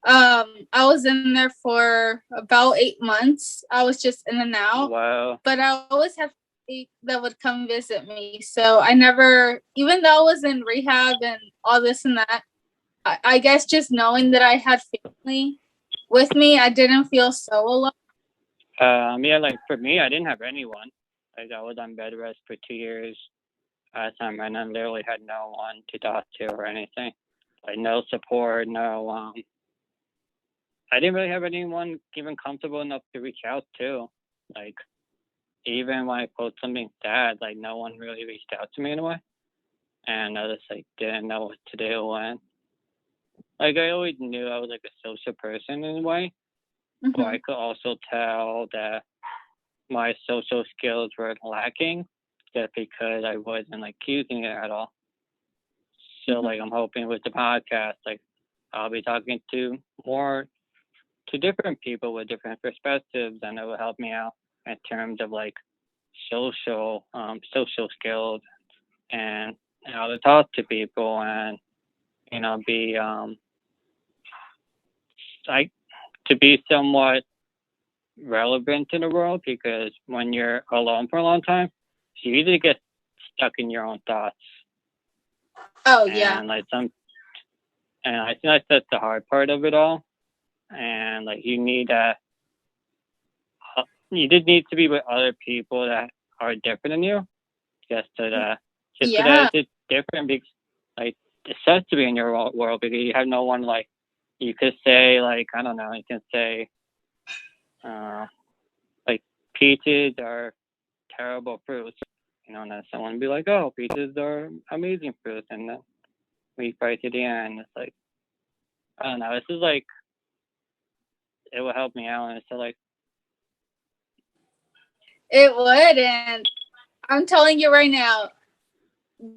I was in there for about 8 months. I was just in and out. Wow. But I always had family that would come visit me. So I never, even though I was in rehab and all this and that, I guess just knowing that I had family with me, I didn't feel so alone. Yeah, like for me, I didn't have anyone. Like I was on bed rest for 2 years at a time, and I literally had no one to talk to or anything. Like no support, no. I didn't really have anyone even comfortable enough to reach out to. Like even when I posted something sad, like no one really reached out to me in a way, and I just like didn't know what to do. And like I always knew I was like a social person in a way, but I could also tell that my social skills were lacking just because I wasn't like using it at all. So like I'm hoping with the podcast, like I'll be talking to different people with different perspectives, and it will help me out in terms of like social skills and how to talk to people, and be like to be somewhat relevant in the world, because when you're alone for a long time, you either get stuck in your own thoughts. Oh yeah. And I think that's the hard part of it all. And like you just need to be with other people that are different than you, just so that it's different, because like it sucks to be in your world because you have no one. Like you could say, like I don't know, you can say like peaches are terrible fruits, and then someone would be like, oh, peaches are amazing fruits, and then we fight to the end. It's like I don't know, this is like it will help me out, and so like it would. And I'm telling you right now,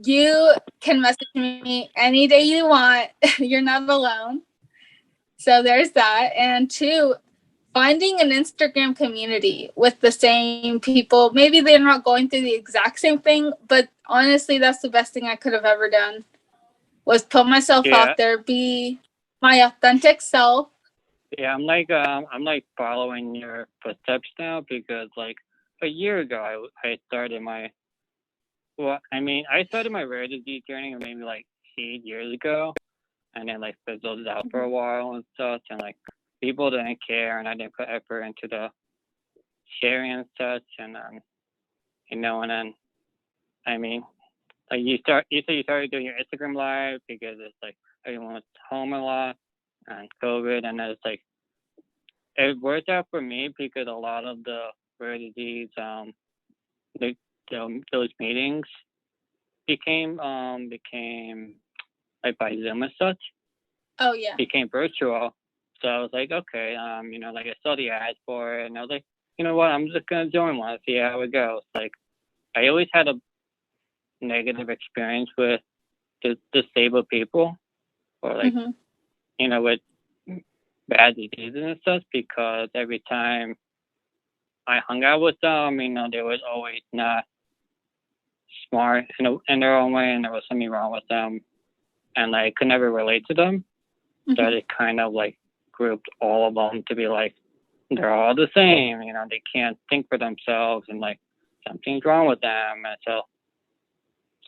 you can message me any day you want. You're not alone. So there's that. And 2, finding an Instagram community with the same people. Maybe they're not going through the exact same thing, but honestly, that's the best thing I could have ever done, was put myself out there, be my authentic self. Yeah, I'm like following your footsteps now, because like a year ago I started my rare disease journey maybe like 8 years ago, and then like fizzled out for a while and stuff, and like people didn't care, and I didn't put effort into the sharing and such, and and then like you started doing your Instagram live because it's like everyone was home a lot and COVID, and it's like it worked out for me because a lot of the rare disease those meetings became like by Zoom and such. Oh yeah. Became virtual. So I was like, okay, like I saw the ads for it, and I was like, you know what, I'm just gonna join one, see how it goes. Like I always had a negative experience with disabled people, or like with bad diseases and stuff, because every time I hung out with them, they was always not smart in their own way, and there was something wrong with them, and I could never relate to them. So I just kind of like grouped all of them to be like, they're all the same, they can't think for themselves, and like something's wrong with them. And so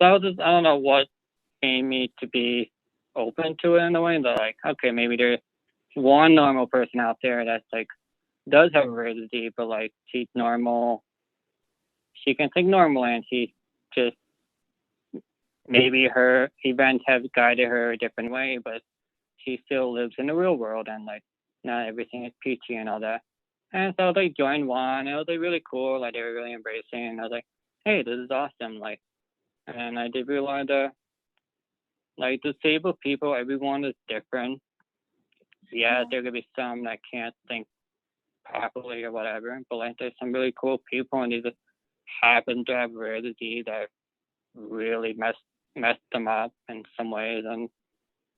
I was just, I don't know what made me to be open to it in a way. That like, okay, maybe there's one normal person out there that's like does have a rare disease, but like she's normal, she can think normally, and she just maybe her events have guided her a different way, but she still lives in the real world, and like not everything is peachy and all that. And so I like joined one. It was like really cool. Like they were really embracing. And I was like, hey, this is awesome. Like, and I did realize that like disabled people, everyone is different. Yeah, there could be some that can't think properly or whatever, but like there's some really cool people, and they just happen to have rare disease that really messed them up in some ways. And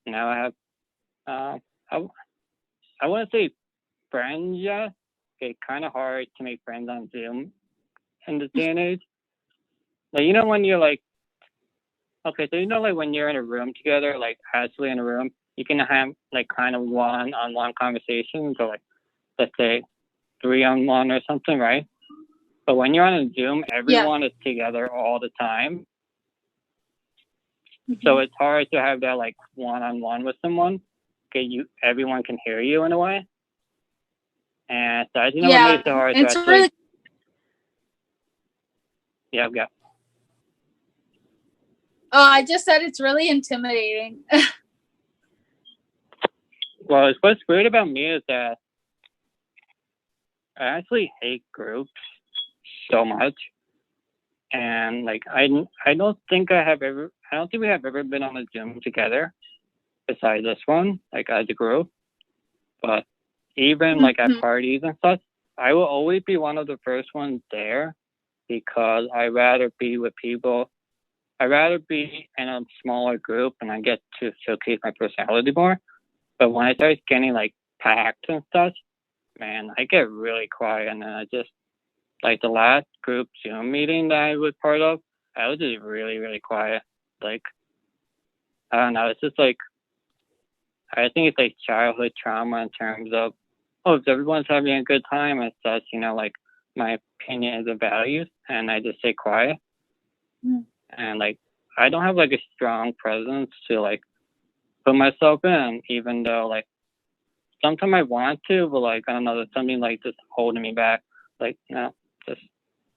now I have I wouldn't say friends yet. It's kind of hard to make friends on Zoom in this day and age. Like, you know, when you're like, okay, so you know, like when you're in a room together, like actually in a room, you can have like kind of one-on-one conversations, or like, let's say 3-on-1 or something, right? But when you're on a Zoom, everyone is together all the time. So it's hard to have that like one-on-one with someone. Okay, everyone can hear you in a way. And so, you know, what makes it hard to actually... Really... Yeah. Oh, I just said it's really intimidating. Well, what's weird about me is that I actually hate groups so much. And like, I don't think we have ever been on a Zoom together besides this one, like as a group. But even like at parties and stuff, I will always be one of the first ones there, because I'd rather be with people. I'd rather be in a smaller group and I get to showcase my personality more. But when I start getting like packed and stuff, man, I get really quiet. And then I just, like the last group Zoom meeting that I was part of, I was just really, really quiet. Like, I don't know, it's just like, I think it's like childhood trauma in terms of, oh, if everyone's having a good time and such, you know, like my opinion is a value, and I just stay quiet. And like, I don't have like a strong presence to like put myself in, even though like sometimes I want to, but like, I don't know, there's something like just holding me back. Like, no, just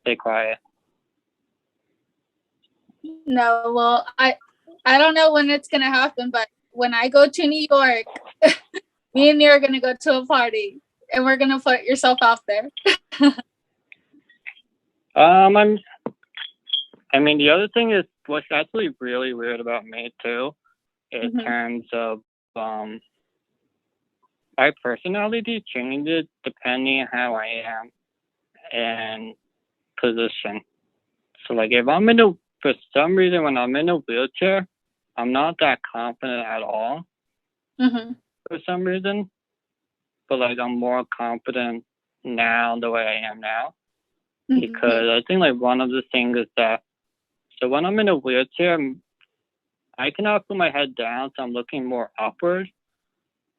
stay quiet. No, well, I don't know when it's gonna happen, but when I go to New York, me and you are gonna go to a party, and we're gonna put yourself out there. I mean, the other thing is what's actually really weird about me too, in terms of my personality changes depending on how I am and position. So like if for some reason when I'm in a wheelchair, I'm not that confident at all for some reason. But like I'm more confident now the way I am now. Because I think like one of the things is that, so when I'm in a wheelchair, I cannot put my head down, so I'm looking more upward.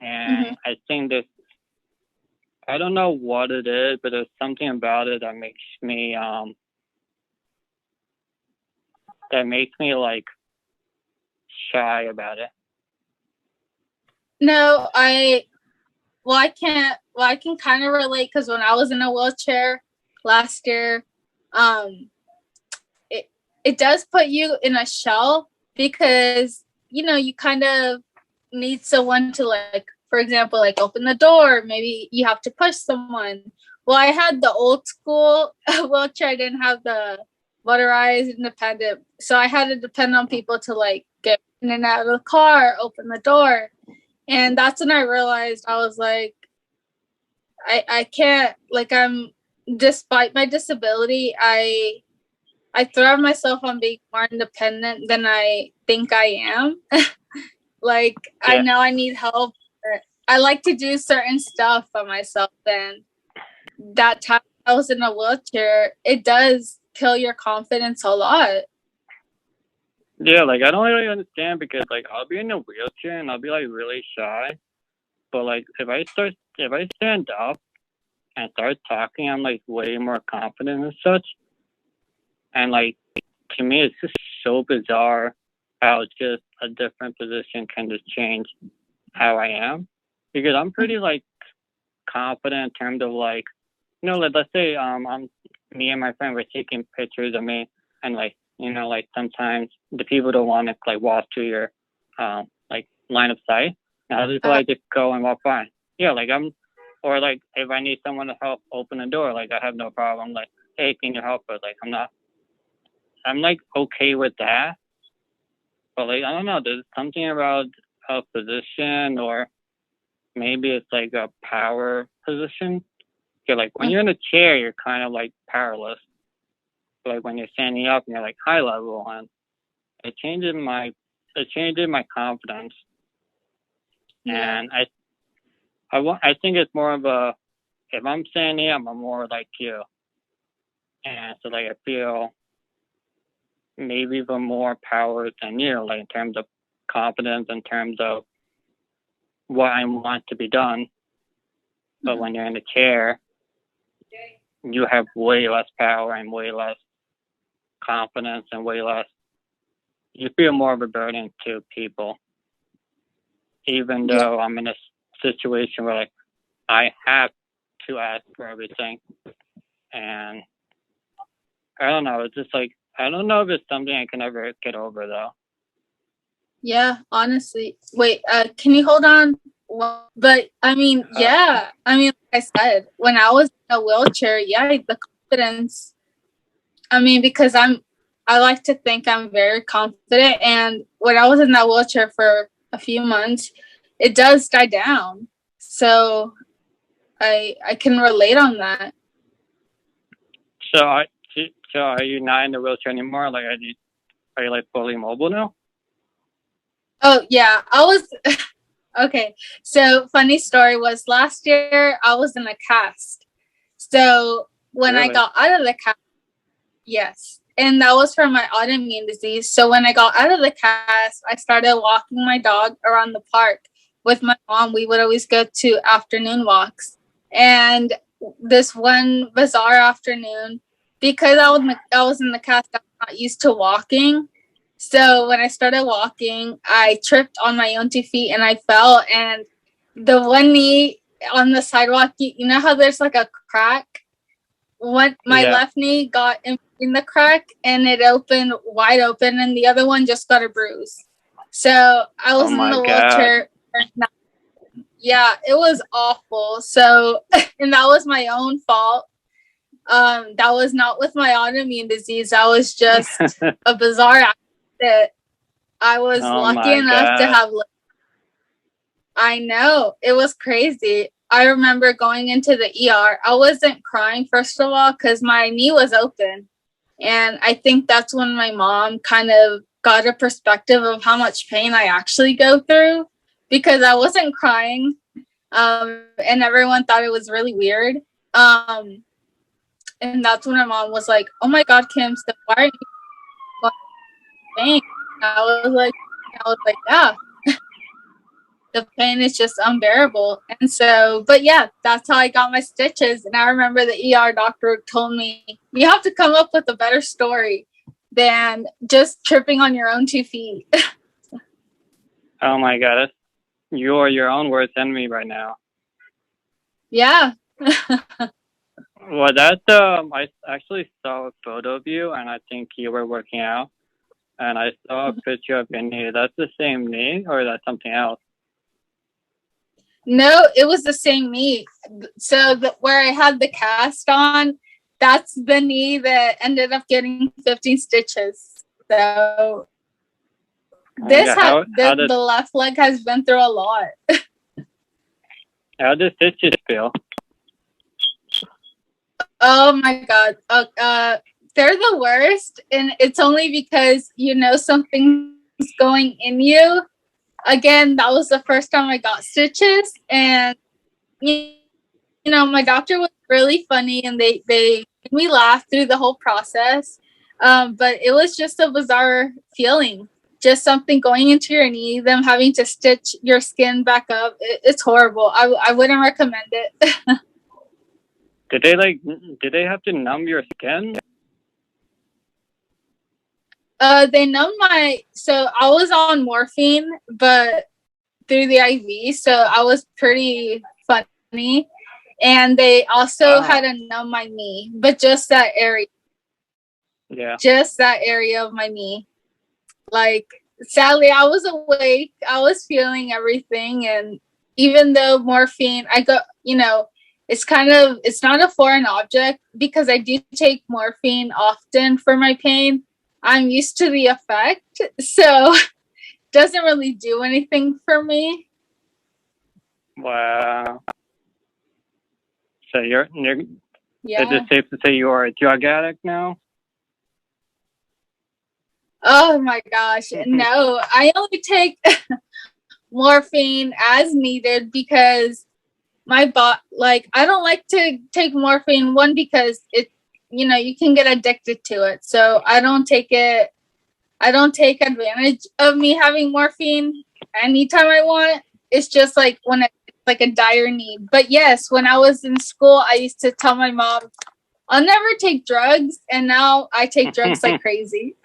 And I think that, I don't know what it is, but there's something about it that makes me like shy about it. No, I can kind of relate, because when I was in a wheelchair last year, it does put you in a shell, because, you know, you kind of need someone to, like, for example, like open the door. Maybe you have to push someone. Well, I had the old school wheelchair. I didn't have the motorized independent. So I had to depend on people to like get in and out of the car, open the door. And that's when I realized, I was like, I can't, like, despite my disability, I thrive myself on being more independent than I think I am. Like, yeah. I know I need help. I like to do certain stuff by myself, and that time I was in a wheelchair, it does kill your confidence a lot. Yeah, like, I don't really understand, because, like, I'll be in a wheelchair and I'll be, like, really shy. But, like, if I stand up and start talking, I'm, like, way more confident and such. And, like, to me, it's just so bizarre how just a different position can just change how I am. Because I'm pretty, like, confident in terms of, like, you know, let's say me and my friend were taking pictures of me, and, like, you know, like, sometimes the people don't want to, like, walk to your, like, line of sight. And I'll just, like, just go and walk by. yeah, like or like if I need someone to help open a door, like I have no problem. Like, hey, can you help? But like I'm like okay with that. But like I don't know, there's something about a position, or maybe it's like a power position. Like when you're in a chair, you're kind of like powerless. But like when you're standing up and you're like high level, and it changes my confidence. Yeah. And I think it's more of a, if I'm standing up, I'm more like you. And so like I feel maybe even more power than you, like in terms of confidence, in terms of what I want to be done. But when you're in a chair, you have way less power and way less confidence and way less, you feel more of a burden to people. Even though I'm in a situation where like I have to ask for everything. And I don't know, it's just like, I don't know if it's something I can ever get over though. Yeah, honestly. Wait, can you hold on? But I mean, yeah. I mean, like I said, when I was in a wheelchair, the confidence. I mean, because I like to think I'm very confident, and when I was in that wheelchair for a few months, it does die down. So I can relate on that. So are you not in the wheelchair anymore? Like, are you like fully mobile now? Oh yeah, I was. Okay, so funny story was last year I was in a cast. So when I got out of the cast, yes, and that was for my autoimmune disease. So when I got out of the cast, I started walking my dog around the park with my mom. We would always go to afternoon walks. And this one bizarre afternoon, because I was in the cast, I'm not used to walking. So when I started walking, I tripped on my own 2 feet and I fell. And the one knee on the sidewalk, you know how there's like a crack? My left knee got in the crack and it opened wide open, and the other one just got a bruise. So I was in the wheelchair. Yeah, it was awful. So, and that was my own fault. That was not with my autoimmune disease. That was just a bizarre accident. I was lucky enough to have. I know, it was crazy. I remember going into the ER. I wasn't crying, first of all, because my knee was open. And I think that's when my mom kind of got a perspective of how much pain I actually go through, because I wasn't crying. And everyone thought it was really weird. And that's when my mom was like, "Oh my God, Kim, so why are you going to pain?" I was like, yeah. The pain is just unbearable. And so, but yeah, that's how I got my stitches. And I remember the ER doctor told me, you have to come up with a better story than just tripping on your own 2 feet. Oh my God. You're your own worst enemy right now. Yeah. Well, that's, I actually saw a photo of you, and I think you were working out. And I saw a picture of your knee. That's the same knee, or that's something else? No, it was the same knee. So where I had the cast on, that's the knee that ended up getting 15 stitches. So the left leg has been through a lot. How does stitches feel? Oh my God. They're the worst. And it's only because you know something's going in you. Again, that was the first time I got stitches, and you know, my doctor was really funny, and they made me laugh through the whole process. But it was just a bizarre feeling, just something going into your knee, them having to stitch your skin back up. It's horrible. I wouldn't recommend it. Did they have to numb your skin? They numbed so I was on morphine, but through the IV, so I was pretty funny. And they also had to numb my knee, but just that area. Yeah. Just that area of my knee. Like, sadly, I was awake. I was feeling everything, and even though morphine, it's not a foreign object because I do take morphine often for my pain. I'm used to the effect, so it doesn't really do anything for me. Wow. So is Yeah. it safe to say you are a drug addict now? Oh my gosh. No, I only take morphine as needed because I don't like to take morphine, one, because you can get addicted to it. So I don't take advantage of me having morphine anytime I want. It's just like when it's like a dire need. But yes, when I was in school, I used to tell my mom, I'll never take drugs. And now I take drugs like crazy.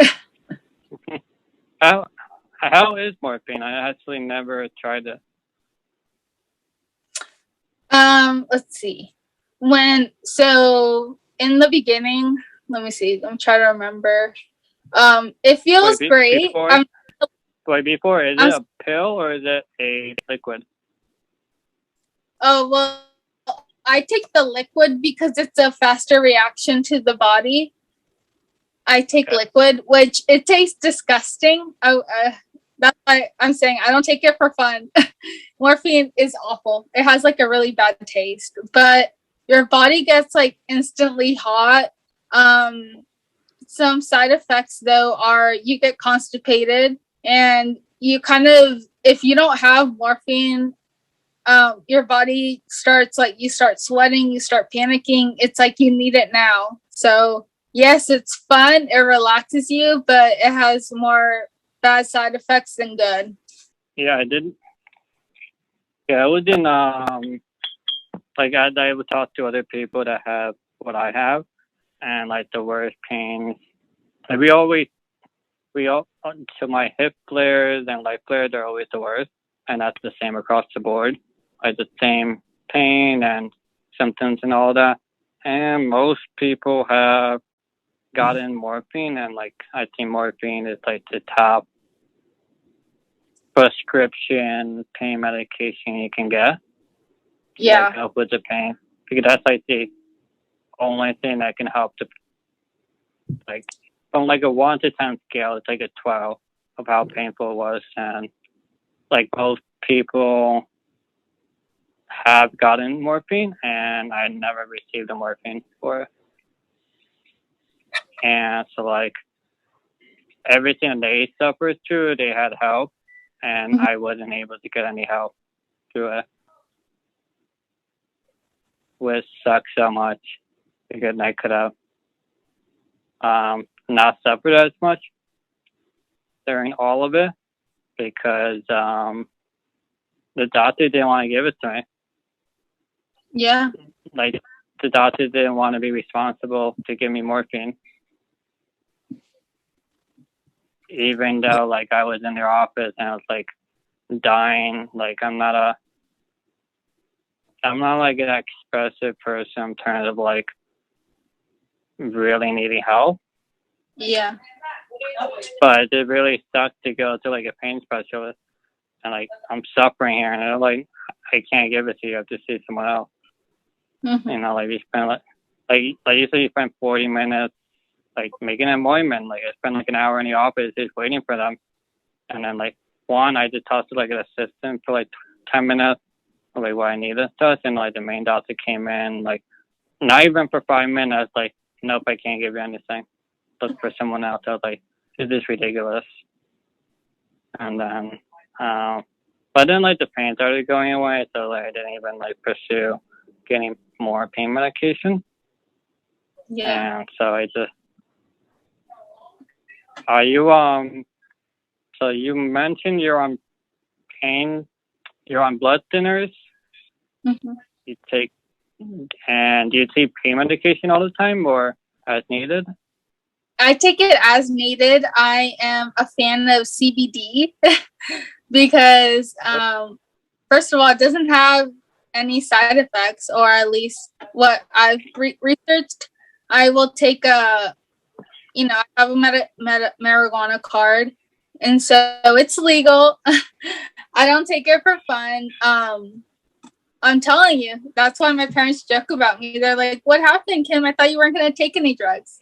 How is morphine? I actually never tried it. Let's see. So in the beginning, let me see. I'm trying to remember. It feels great. Before, is it a pill or is it a liquid? Oh, well, I take the liquid because it's a faster reaction to the body. I take liquid, which it tastes disgusting. That's why I'm saying I don't take it for fun. Morphine is awful. It has like a really bad taste, but your body gets like instantly hot. Some side effects though are you get constipated, and you if you don't have morphine, your body starts you start sweating, you start panicking. It's like you need it now. So yes, it's fun. It relaxes you, but it has more bad side effects than good. Yeah, I did. Yeah, I was in as I would talk to other people that have what I have, and like the worst pains. Like so my hip flares and leg flares are always the worst, and that's the same across the board. Like the same pain and symptoms and all that. And most people have gotten morphine, and like I think morphine is like the top prescription pain medication you can get. Yeah. To help with the pain, because that's like the only thing that can help from like a 1 to 10 scale, it's like a 12 of how painful it was, and like both people have gotten morphine, and I never received the morphine for it. And so like everything they suffered through, they had help, and I wasn't able to get any help through it, which sucks so much, because I could have not suffered as much during all of it, because the doctor didn't want to give it to me. Yeah. Like the doctor didn't want to be responsible to give me morphine, even though like I was in their office and I was like dying. Like I'm not like an expressive person in terms of like really needing help. Yeah. But it really sucked to go to like a pain specialist, and like I'm suffering here, and they're like, I can't give it to you. I have to see someone else. Mm-hmm. You know, like you spend usually you spend 40 minutes like making an appointment. Like I spent like an hour in the office just waiting for them, and then like I just talked to like an assistant for like 10 minutes, like what I needed stuff, and like the main doctor came in, like not even for 5 minutes, like nope, I can't give you anything. Look for someone else. I was like, this is ridiculous. And then but then like the pain started going away, so like I didn't even like pursue getting more pain medication. Yeah. And so I just so you mentioned you're on blood thinners. Mm-hmm. Do you take pain medication all the time or as needed? I take it as needed. I am a fan of CBD because, first of all, it doesn't have any side effects, or at least what I've researched. I will take I have a marijuana card, and so it's legal. I don't take it for fun. I'm telling you, that's why my parents joke about me. They're like, "What happened, Kim? I thought you weren't going to take any drugs."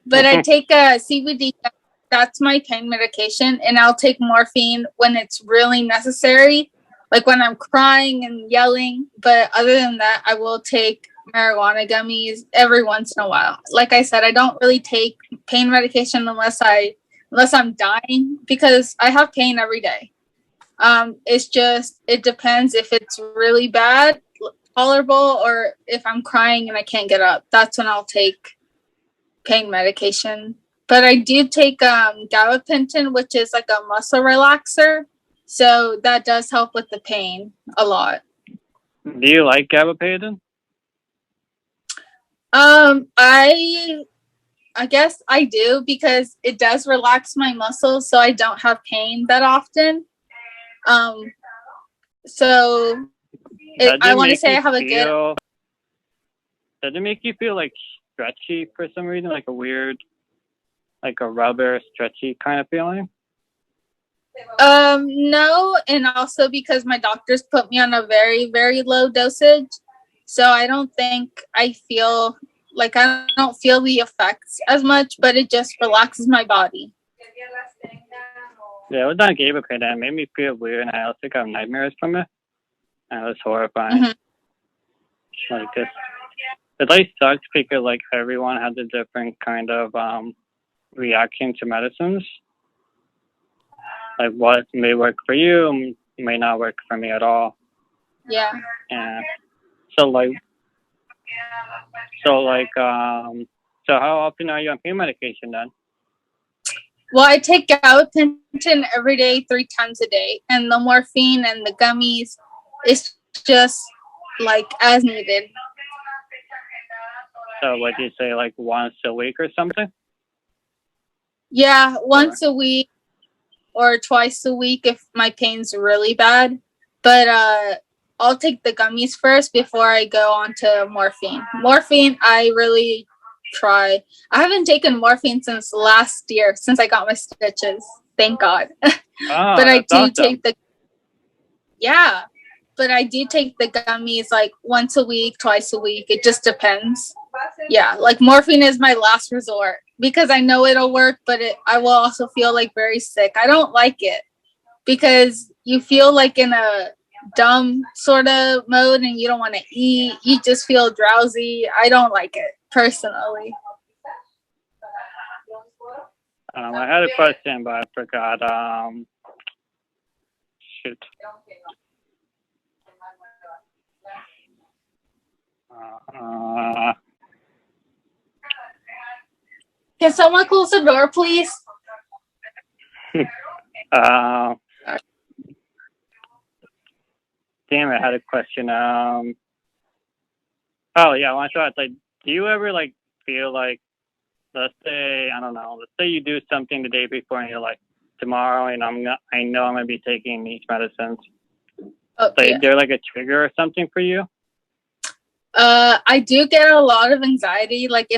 But I take a CBD. That's my pain medication, and I'll take morphine when it's really necessary, like when I'm crying and yelling. But other than that, I will take marijuana gummies every once in a while. Like I said, I don't really take pain medication unless I'm dying, because I have pain every day. It's just, it depends if it's really bad, tolerable, or if I'm crying and I can't get up. That's when I'll take pain medication. But I do take gabapentin, which is like a muscle relaxer. So that does help with the pain a lot. Do you like gabapentin? I guess I do, because it does relax my muscles, so I don't have pain that often. So I want to say I have a good. Does it make you feel like stretchy for some reason, like a weird, like a rubber stretchy kind of feeling? No, and also because my doctors put me on a very, very low dosage, so I don't think I don't feel the effects as much, but it just relaxes my body. Yeah, it was on gabapentin. It made me feel weird, and I also got nightmares from it. And it was horrifying. Mm-hmm. Like it like sucks because like everyone has a different kind of reaction to medicines. Like what may work for you may not work for me at all. Yeah. And so how often are you on pain medication then? Well, I take gabapentin every day, 3 times a day, and the morphine and the gummies, it's just like as needed. So what do you say, like once a week or something? Yeah, once a week or twice a week if my pain's really bad. But I'll take the gummies first before I go on to morphine. Morphine, I really try. I haven't taken morphine since last year, since I got my stitches. Thank God. But I do take the but I do take the gummies like once a week, twice a week. It just depends. Yeah, like morphine is my last resort because I know it'll work, but I will also feel like very sick. I don't like it because you feel like in a dumb sort of mode and you don't want to eat. You just feel drowsy. I don't like it personally. I had a question, but I forgot. Shoot. Can someone close the door, please? Damn it, I had a question. Oh yeah, I want to ask, like, do you ever like feel like, let's say you do something the day before and you're like, tomorrow, and I know I'm gonna be taking these medicines. Is there like a trigger or something for you? I do get a lot of anxiety. Like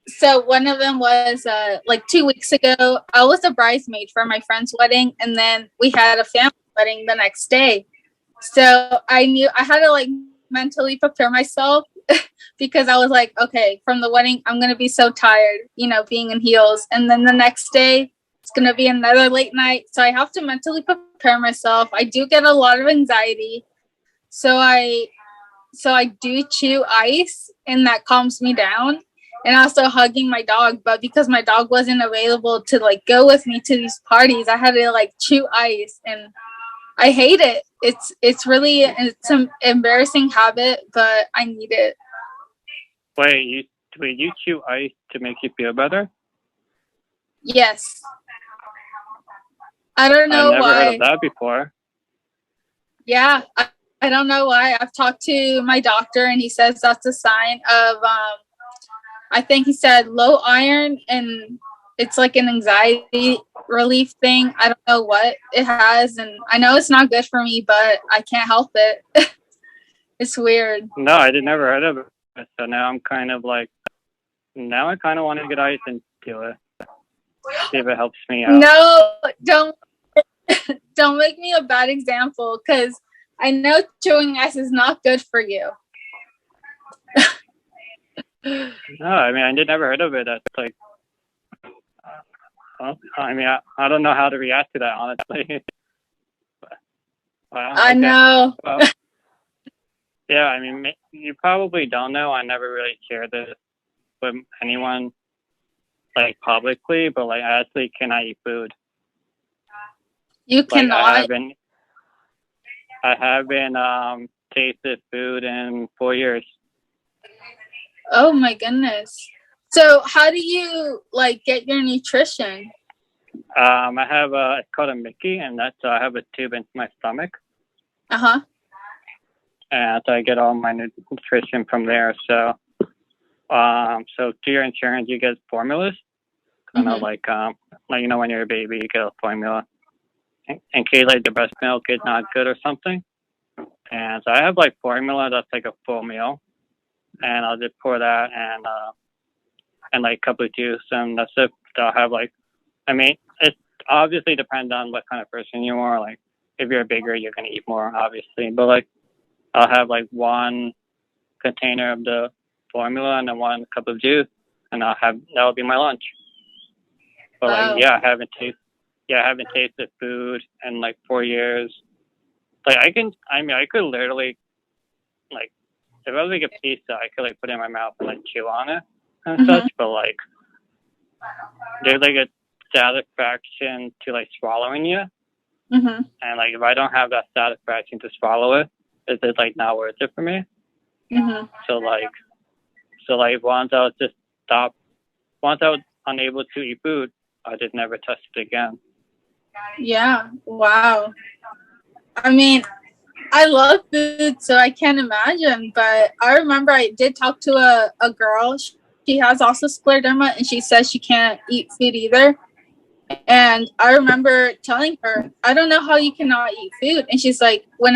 so one of them was like 2 weeks ago, I was a bridesmaid for my friend's wedding, and then we had a family wedding the next day. So I knew I had to like mentally prepare myself because I was like, okay, from the wedding, I'm going to be so tired, being in heels. And then the next day, it's going to be another late night. So I have to mentally prepare myself. I do get a lot of anxiety. So I do chew ice, and that calms me down. And also hugging my dog. But because my dog wasn't available to like go with me to these parties, I had to like chew ice, and I hate it. It's an embarrassing habit, but I need it. Wait, you chew ice to make you feel better? Yes. I don't know why. I've never heard of that before. Yeah, I don't know why. I've talked to my doctor, and he says that's a sign of, I think he said low iron, and it's like an anxiety relief thing. I don't know what it has, and I know it's not good for me, but I can't help it. It's weird. No, I did never heard of it. So now I'm kind of like, I kind of want to get ice and do it. See if it helps me out. No, don't make me a bad example, because I know chewing ice is not good for you. No, I mean, I never heard of it. That's like, well, I mean, I don't know how to react to that, honestly. Well, I know. Well, yeah, I mean, you probably don't know. I never really shared this with anyone, like, publicly, but, like, I actually cannot eat food. You cannot? I haven't tasted food in 4 years. Oh my goodness. So how do you like get your nutrition? I have it's called a Mickey, and that's I have a tube into my stomach. Uh-huh. And so I get all my nutrition from there. So so to your insurance you get formulas. Kind of like you know, when you're a baby you get a formula in case like the breast milk is not good or something. And so I have like formula that's like a full meal, and I'll just pour that and like a cup of juice, and that's it. So I'll have like, I mean, it obviously depends on what kind of person you are. Like if you're bigger, you're gonna eat more, obviously. But like I'll have like one container of the formula and then one cup of juice, and that'll be my lunch. But wow. Like I haven't tasted food in like 4 years. Like I could literally, like, if I was like a pizza, I could like put it in my mouth and like chew on it and such. But like, there's like a satisfaction to like swallowing it, and like if I don't have that satisfaction to swallow it, it's just like not worth it for me. So like once I was unable to eat food, I just never touched it again. Yeah. Wow. I mean, I love food, so I can't imagine. But I remember I did talk to a girl. She has also scleroderma, and she says she can't eat food either. And I remember telling her, I don't know how you cannot eat food. And she's like, when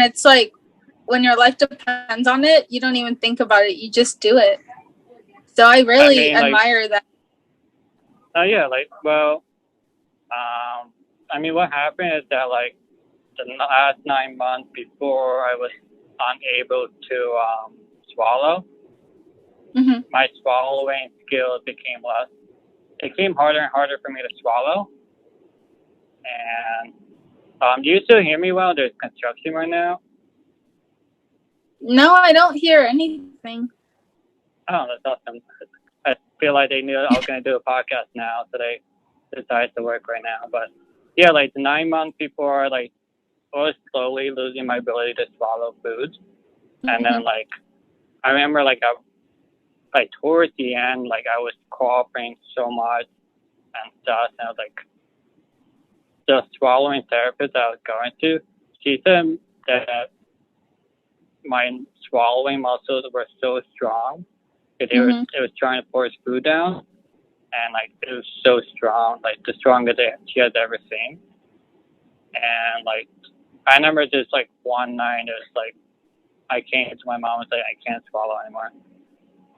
your life depends on it, you don't even think about it. You just do it. So I really admire that. Oh yeah, like, well, I mean, what happened is that like the last 9 months before I was unable to swallow, my swallowing skills became less. It became harder and harder for me to swallow. And do you still hear me well? There's construction right now. No, I don't hear anything. Oh, that's awesome. I feel like they knew I was going to do a podcast now, so they decided to work right now. But yeah, like 9 months before, like I was slowly losing my ability to swallow foods. And then like I remember like towards the end, like I was coughing so much and stuff, and I was like, the swallowing therapist I was going to, she said that my swallowing muscles were so strong that it was trying to force food down, and like it was so strong, like the strongest she had ever seen. And like I remember just like one night, it was like I came to my mom and said I can't swallow anymore,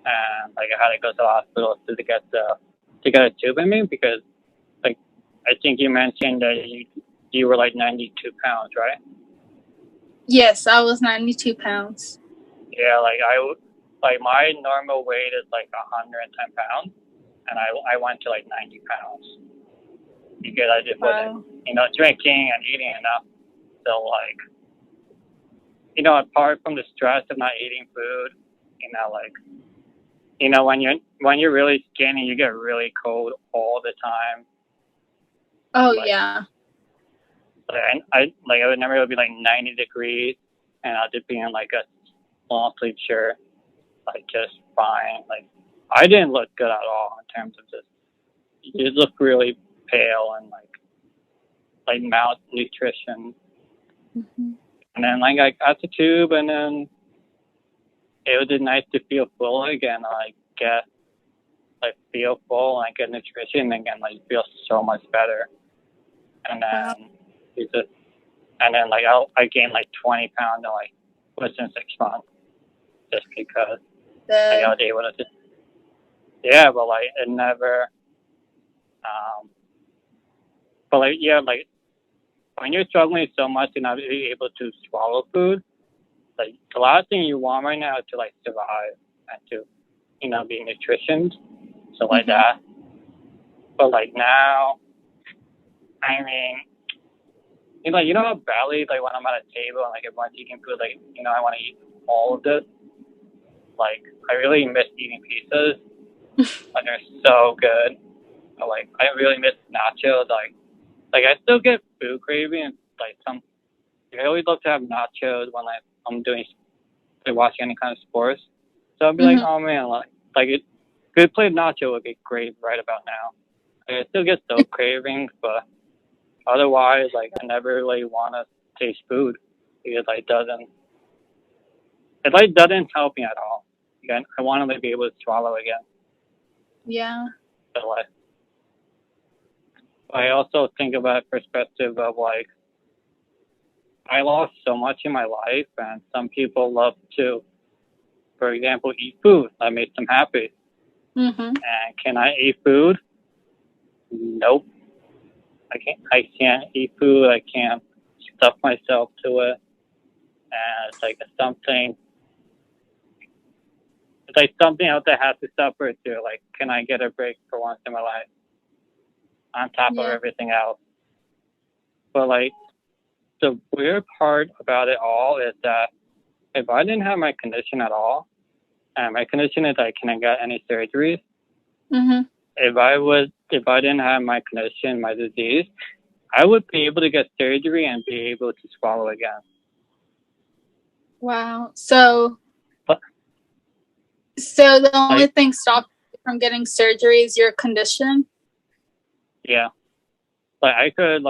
and like I had to go to the hospital to get a tube in me, because like I think you mentioned that you were like 92 pounds, right? Yes, I was 92 pounds. Yeah, like my normal weight is like 110 pounds, and I went to like 90 pounds because I just wasn't, drinking and eating enough. So like, apart from the stress of not eating food, when you're really skinny, you get really cold all the time. Oh yeah. And I would never be like 90 degrees, and I'll just be in like a long sleeve shirt, like just fine. Like I didn't look good at all in terms of you look really pale and like malnutrition. And then like I got the tube, and then it was just nice to feel full again. Feel full and get nutrition again. Like feel so much better. And then I gained like 20 pounds in like within 6 months, just because I was able to. Yeah, but like it never. But like, yeah, like when you're struggling so much to not be able to swallow food, like the last thing you want right now is to like survive and to, be nutritioned, so like that. But like now, I mean, how badly like when I'm at a table and like everyone's eating food, like I want to eat all of this. Like I really miss eating pizzas. Like they're so good. But, like I really miss nachos. Like I still get food cravings. Like I always love to have nachos when I'm doing watching any kind of sports. So I'll be like, oh man, like a good plate of nacho would be great right about now. Like, I still get those cravings, but otherwise, like I never really want to taste food because it doesn't help me at all. Again, I want to be able to swallow again. Yeah. So like, I also think about perspective of like, I lost so much in my life, and some people love to, for example, eat food that makes them happy. And can I eat food? Nope. I can't eat food. I can't stuff myself to it. And it's like something else that has to suffer to. Like, can I get a break for once in my life? On top of everything else. But like, the weird part about it all is that if I didn't have my condition at all, and my condition is I can't get any surgeries. If I didn't have my condition, my disease, I would be able to get surgery and be able to swallow again. Wow. So the only thing stopping you from getting surgery is your condition? Yeah. Like I could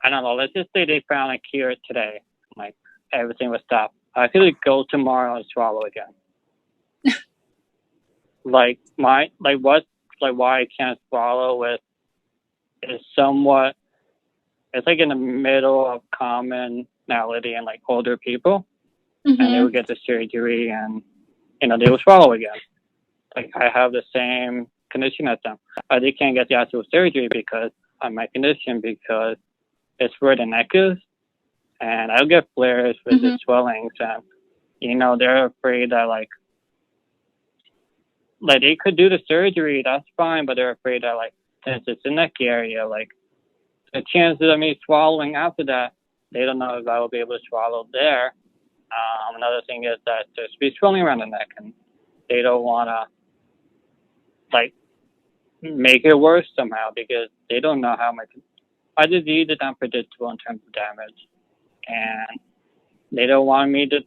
I don't know, let's just say they found a cure today. Like everything would stop. I could go tomorrow and swallow again. Why I can't swallow with is somewhat, it's like in the middle of commonality in like older people, and they would get the surgery and they would swallow again. Like I have the same condition as them, but they can't get the actual surgery because of my condition, because it's where the neck is, and I'll get flares with the swellings, and they're afraid that like they could do the surgery, that's fine, but they're afraid that like since it's the neck area, like the chances of me swallowing after that, they don't know if I will be able to swallow there. Another thing is that there's be swelling around the neck, and they don't want to like make it worse somehow because they don't know how my disease is unpredictable in terms of damage, and they don't want me to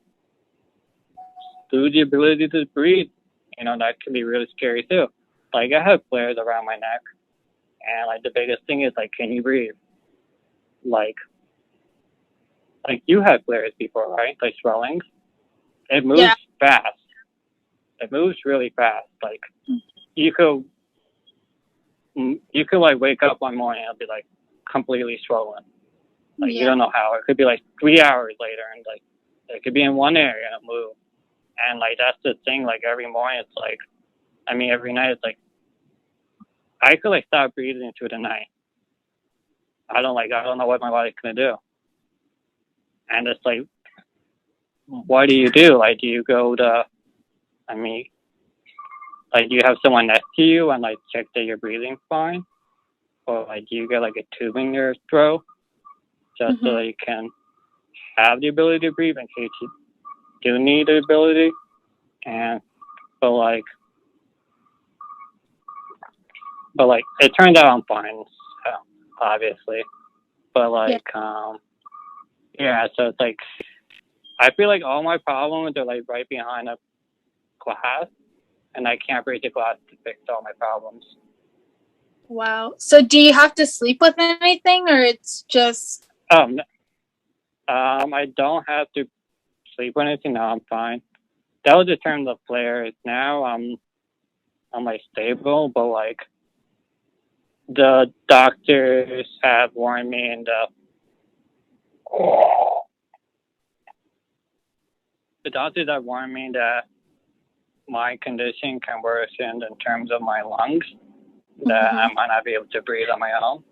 lose the ability to breathe. That can be really scary too. Like I have flares around my neck, and like the biggest thing is like, can you breathe? Like you had flares before, right? Like swellings. It moves fast. It moves really fast. Like you could like wake up one morning and be like completely swollen. Like you don't know how. It could be like 3 hours later, and like it could be in one area and move. And like that's the thing. Like every morning, it's like, every night it's like I could like stop breathing through the night. I don't know what my body's gonna do. And it's like, what do you do? Like, do you go to? Like, do you have someone next to you and like check that you're breathing fine, or like do you get like a tube in your throat just so that you can have the ability to breathe in case you do need the ability? But it turned out I'm fine, so, obviously. But so it's like I feel like all my problems are like right behind a glass, and I can't break the glass to fix all my problems. Wow. So do you have to sleep with anything, or it's just? I don't have to sleep with anything. No, I'm fine. That was determine the flares. Now I'm like stable, but like the doctors have warned me, and the doctors have warned me that my condition can worsen in terms of my lungs, that I might not be able to breathe on my own.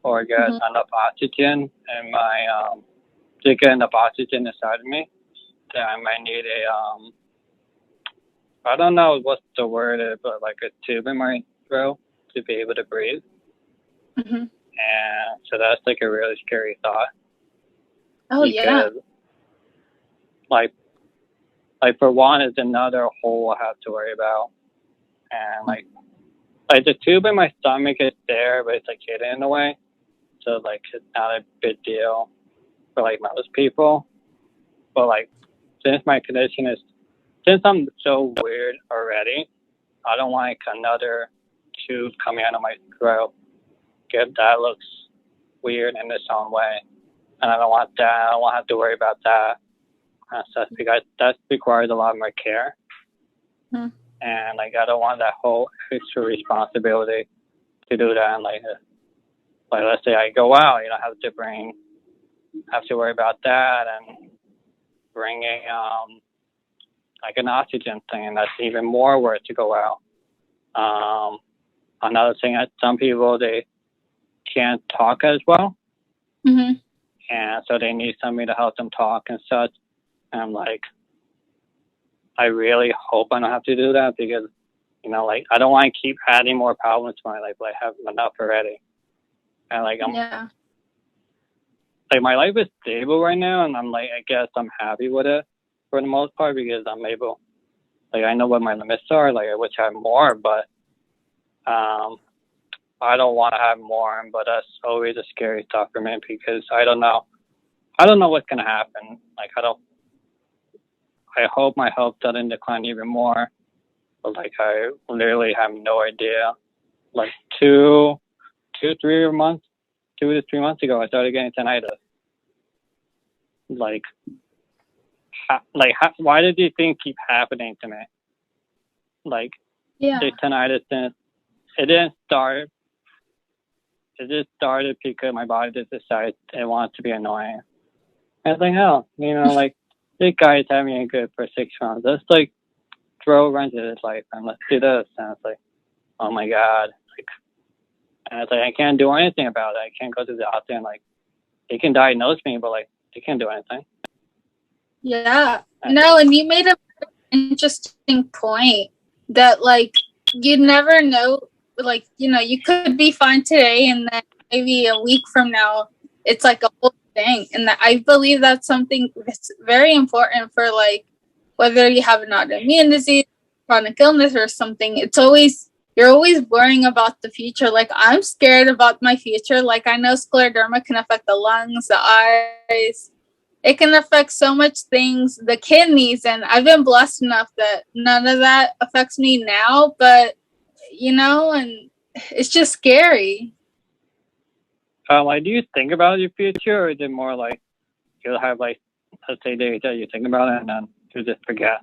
or get enough oxygen in my to get enough oxygen inside of me, that I might need a I don't know what the word is, but like a tube in my throat to be able to breathe. And so that's like a really scary thought. Oh, because, like for one, is another hole I have to worry about, and like the tube in my stomach is there, but it's like hidden in a way, so like it's not a big deal for like most people. But like since my condition is, since I'm so weird already, I don't want like another tube coming out of my throat. That looks weird in its own way, and I don't want that. I don't want to have to worry about that. So that requires a lot of my care, and like I don't want that whole extra responsibility to do that. And like let's say I go out, you know, have to worry about that, and bringing like an oxygen thing, and that's even more work to go out. Another thing that some people, they can't talk as well, and so they need somebody to help them talk and such. And I'm like, I really hope I don't have to do that, because, you know, like I don't want to keep adding more problems to my life. Like I have enough already, and like like my life is stable right now, and I'm like, I guess I'm happy with it for the most part, because I'm able, like I know what my limits are. Like I wish I had more, but I don't want to have more. But that's always a scary thought for me, because I don't know what's gonna happen. Like I hope my health doesn't decline even more, but like I literally have no idea. Like 2 to 3 months ago, I started getting tinnitus. Why did these things keep happening to me? Like, the tinnitus it didn't start. It just started because my body just decided it wants to be annoying. And it's like, hell, you know, like, this guy is having it good for 6 months. Let's like throw a wrench at his life and let's do this. And it's like, oh my God. Like, and it's like, I can't do anything about it. I can't go to the doctor and like, they can diagnose me, but like, they can't do anything. Yeah. No, and you made an interesting point that like, you never know, like, you know, you could be fine today and then maybe a week from now, it's like a whole thing. And I believe that's something that's very important for like, whether you have an autoimmune disease, chronic illness or something, you're always worrying about the future. Like I'm scared about my future. Like I know scleroderma can affect the lungs, the eyes. It can affect so much things, the kidneys, and I've been blessed enough that none of that affects me now, but you know, and it's just scary. Like, do you think about your future, or is it more like you'll have like, let's say days that you think about it and then you just forget?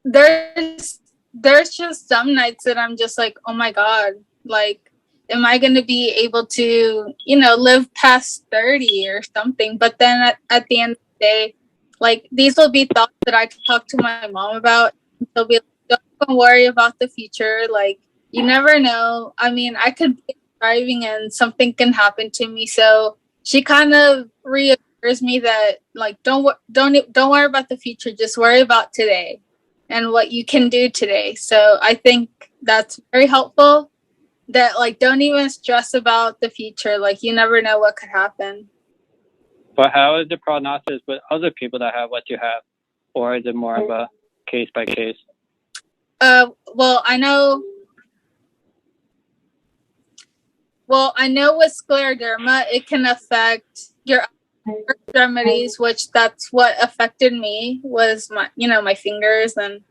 There's just some nights that I'm just like, oh my God, like, am I going to be able to, you know, live past 30 or something? But then at the end of the day, like, these will be thoughts that I can talk to my mom about. She'll be like, don't worry about the future. Like, you never know. I mean, I could be driving and something can happen to me. So she kind of reassures me that, like, don't worry about the future. Just worry about today and what you can do today. So I think that's very helpful. That like, don't even stress about the future. Like, you never know what could happen. But how is the prognosis with other people that have what you have, or is it more of a case by case? Well, I know with scleroderma, it can affect your extremities, which that's what affected me, was my fingers, and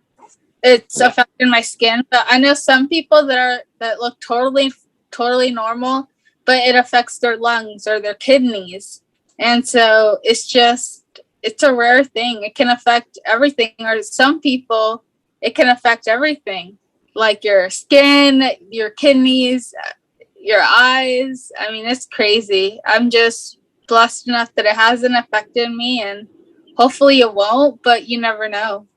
it's affected my skin. But I know some people that look totally normal, but it affects their lungs or their kidneys. And so it's a rare thing. It can affect everything, or some people, it can affect everything, like your skin, your kidneys, your eyes. I mean, it's crazy. I'm just blessed enough that it hasn't affected me, and hopefully it won't, but you never know.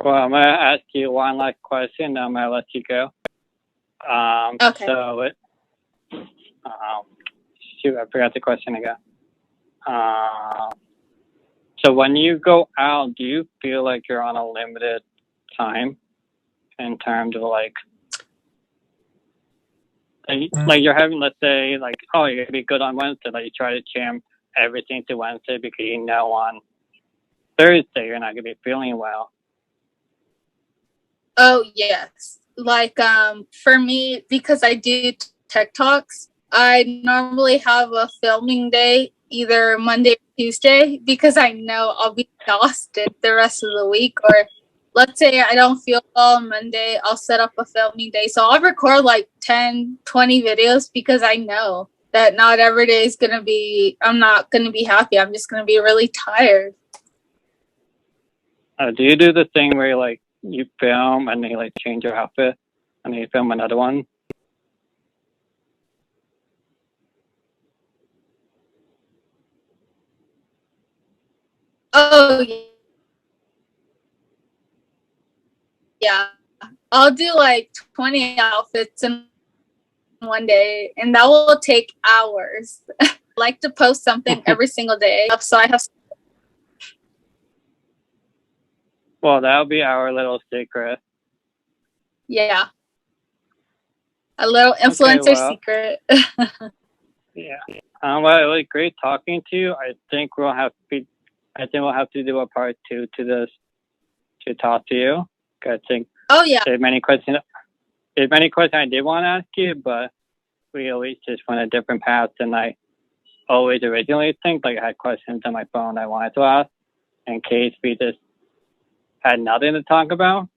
Well, I'm going to ask you one last question, then I'm going to let you go. Okay. So shoot, I forgot the question again. So when you go out, do you feel like you're on a limited time in terms of like you're having, let's say, like, oh, you're gonna be good on Wednesday, like you try to jam everything to Wednesday because you know on Thursday you're not gonna be feeling well. Oh yes, like for me, because I do TikToks, I normally have a filming day either Monday or Tuesday because I know I'll be exhausted the rest of the week. Or let's say I don't feel well on Monday, I'll set up a filming day. So I'll record like 10, 20 videos because I know that not every day is gonna be, I'm not gonna be happy. I'm just gonna be really tired. Do you do the thing where like you film and then you like change your outfit and then you film another one? Oh yeah, I'll do like 20 outfits in one day, and that will take hours. I like to post something every single day, so I have. Well, that'll be our little secret. Yeah, a little influencer secret. Yeah. Well, it was great talking to you. I think we'll have to do a part 2 to this to talk to you. I think. Oh yeah. There's many questions I did want to ask you, but we always just went a different path than I always originally think. Like I had questions on my phone I wanted to ask in case we just had nothing to talk about.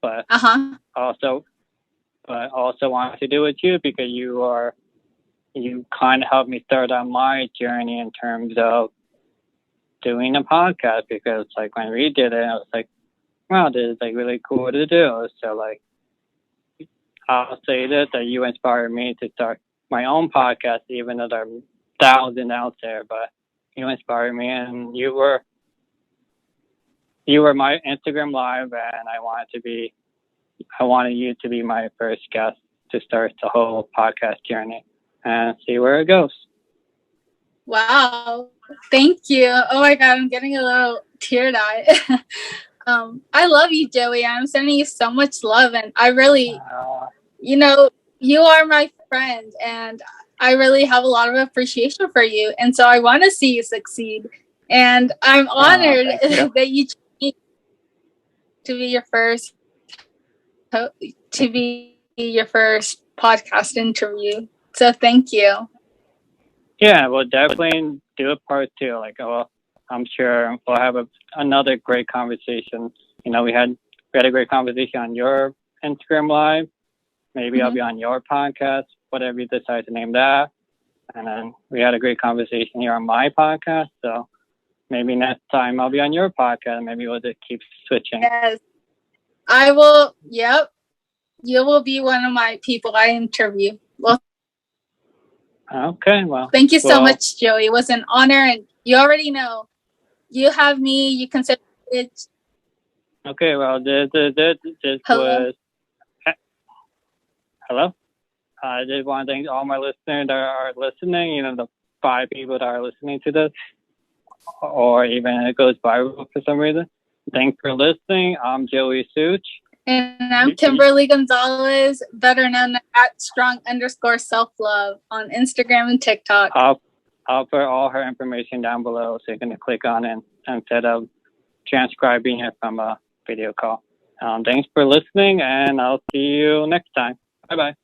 But also wanted to do with you because you kind of helped me start on my journey in terms of doing a podcast, because like when we did it, I was like, wow, this is like really cool to do. So like, I'll say this, that you inspired me to start my own podcast, even though there are thousands out there, but you inspired me, and you were my Instagram live, and I wanted you to be my first guest to start the whole podcast journey and see where it goes. Wow. Thank you. Oh my God, I'm getting a little teary-eyed. I love you, Joey. I'm sending you so much love, and I really, you are my friend, and I really have a lot of appreciation for you, and so I want to see you succeed. And I'm honored that you chose me to be your first podcast interview. So thank you. Yeah, we'll definitely do a part 2. Like, I'm sure we'll have another great conversation. We had a great conversation on your Instagram live. Maybe I'll be on your podcast, whatever you decide to name that. And then we had a great conversation here on my podcast. So maybe next time I'll be on your podcast. Maybe we'll just keep switching. Yes, I will. Yep. You will be one of my people I interview. Well, okay. Well, thank you so much, Joey. It was an honor, and you already know you have me. You can say it. Okay. Well, this Hello? was. Hello. I just want to thank all my listeners that are listening. The 5 people that are listening to this, or even it goes viral for some reason. Thanks for listening. I'm JoeySooch. And I'm Kimberly Gonzalez, better known at strong_self-love on Instagram and TikTok. I'll put all her information down below so you can click on it instead of transcribing it from a video call. Thanks for listening, and I'll see you next time. Bye-bye.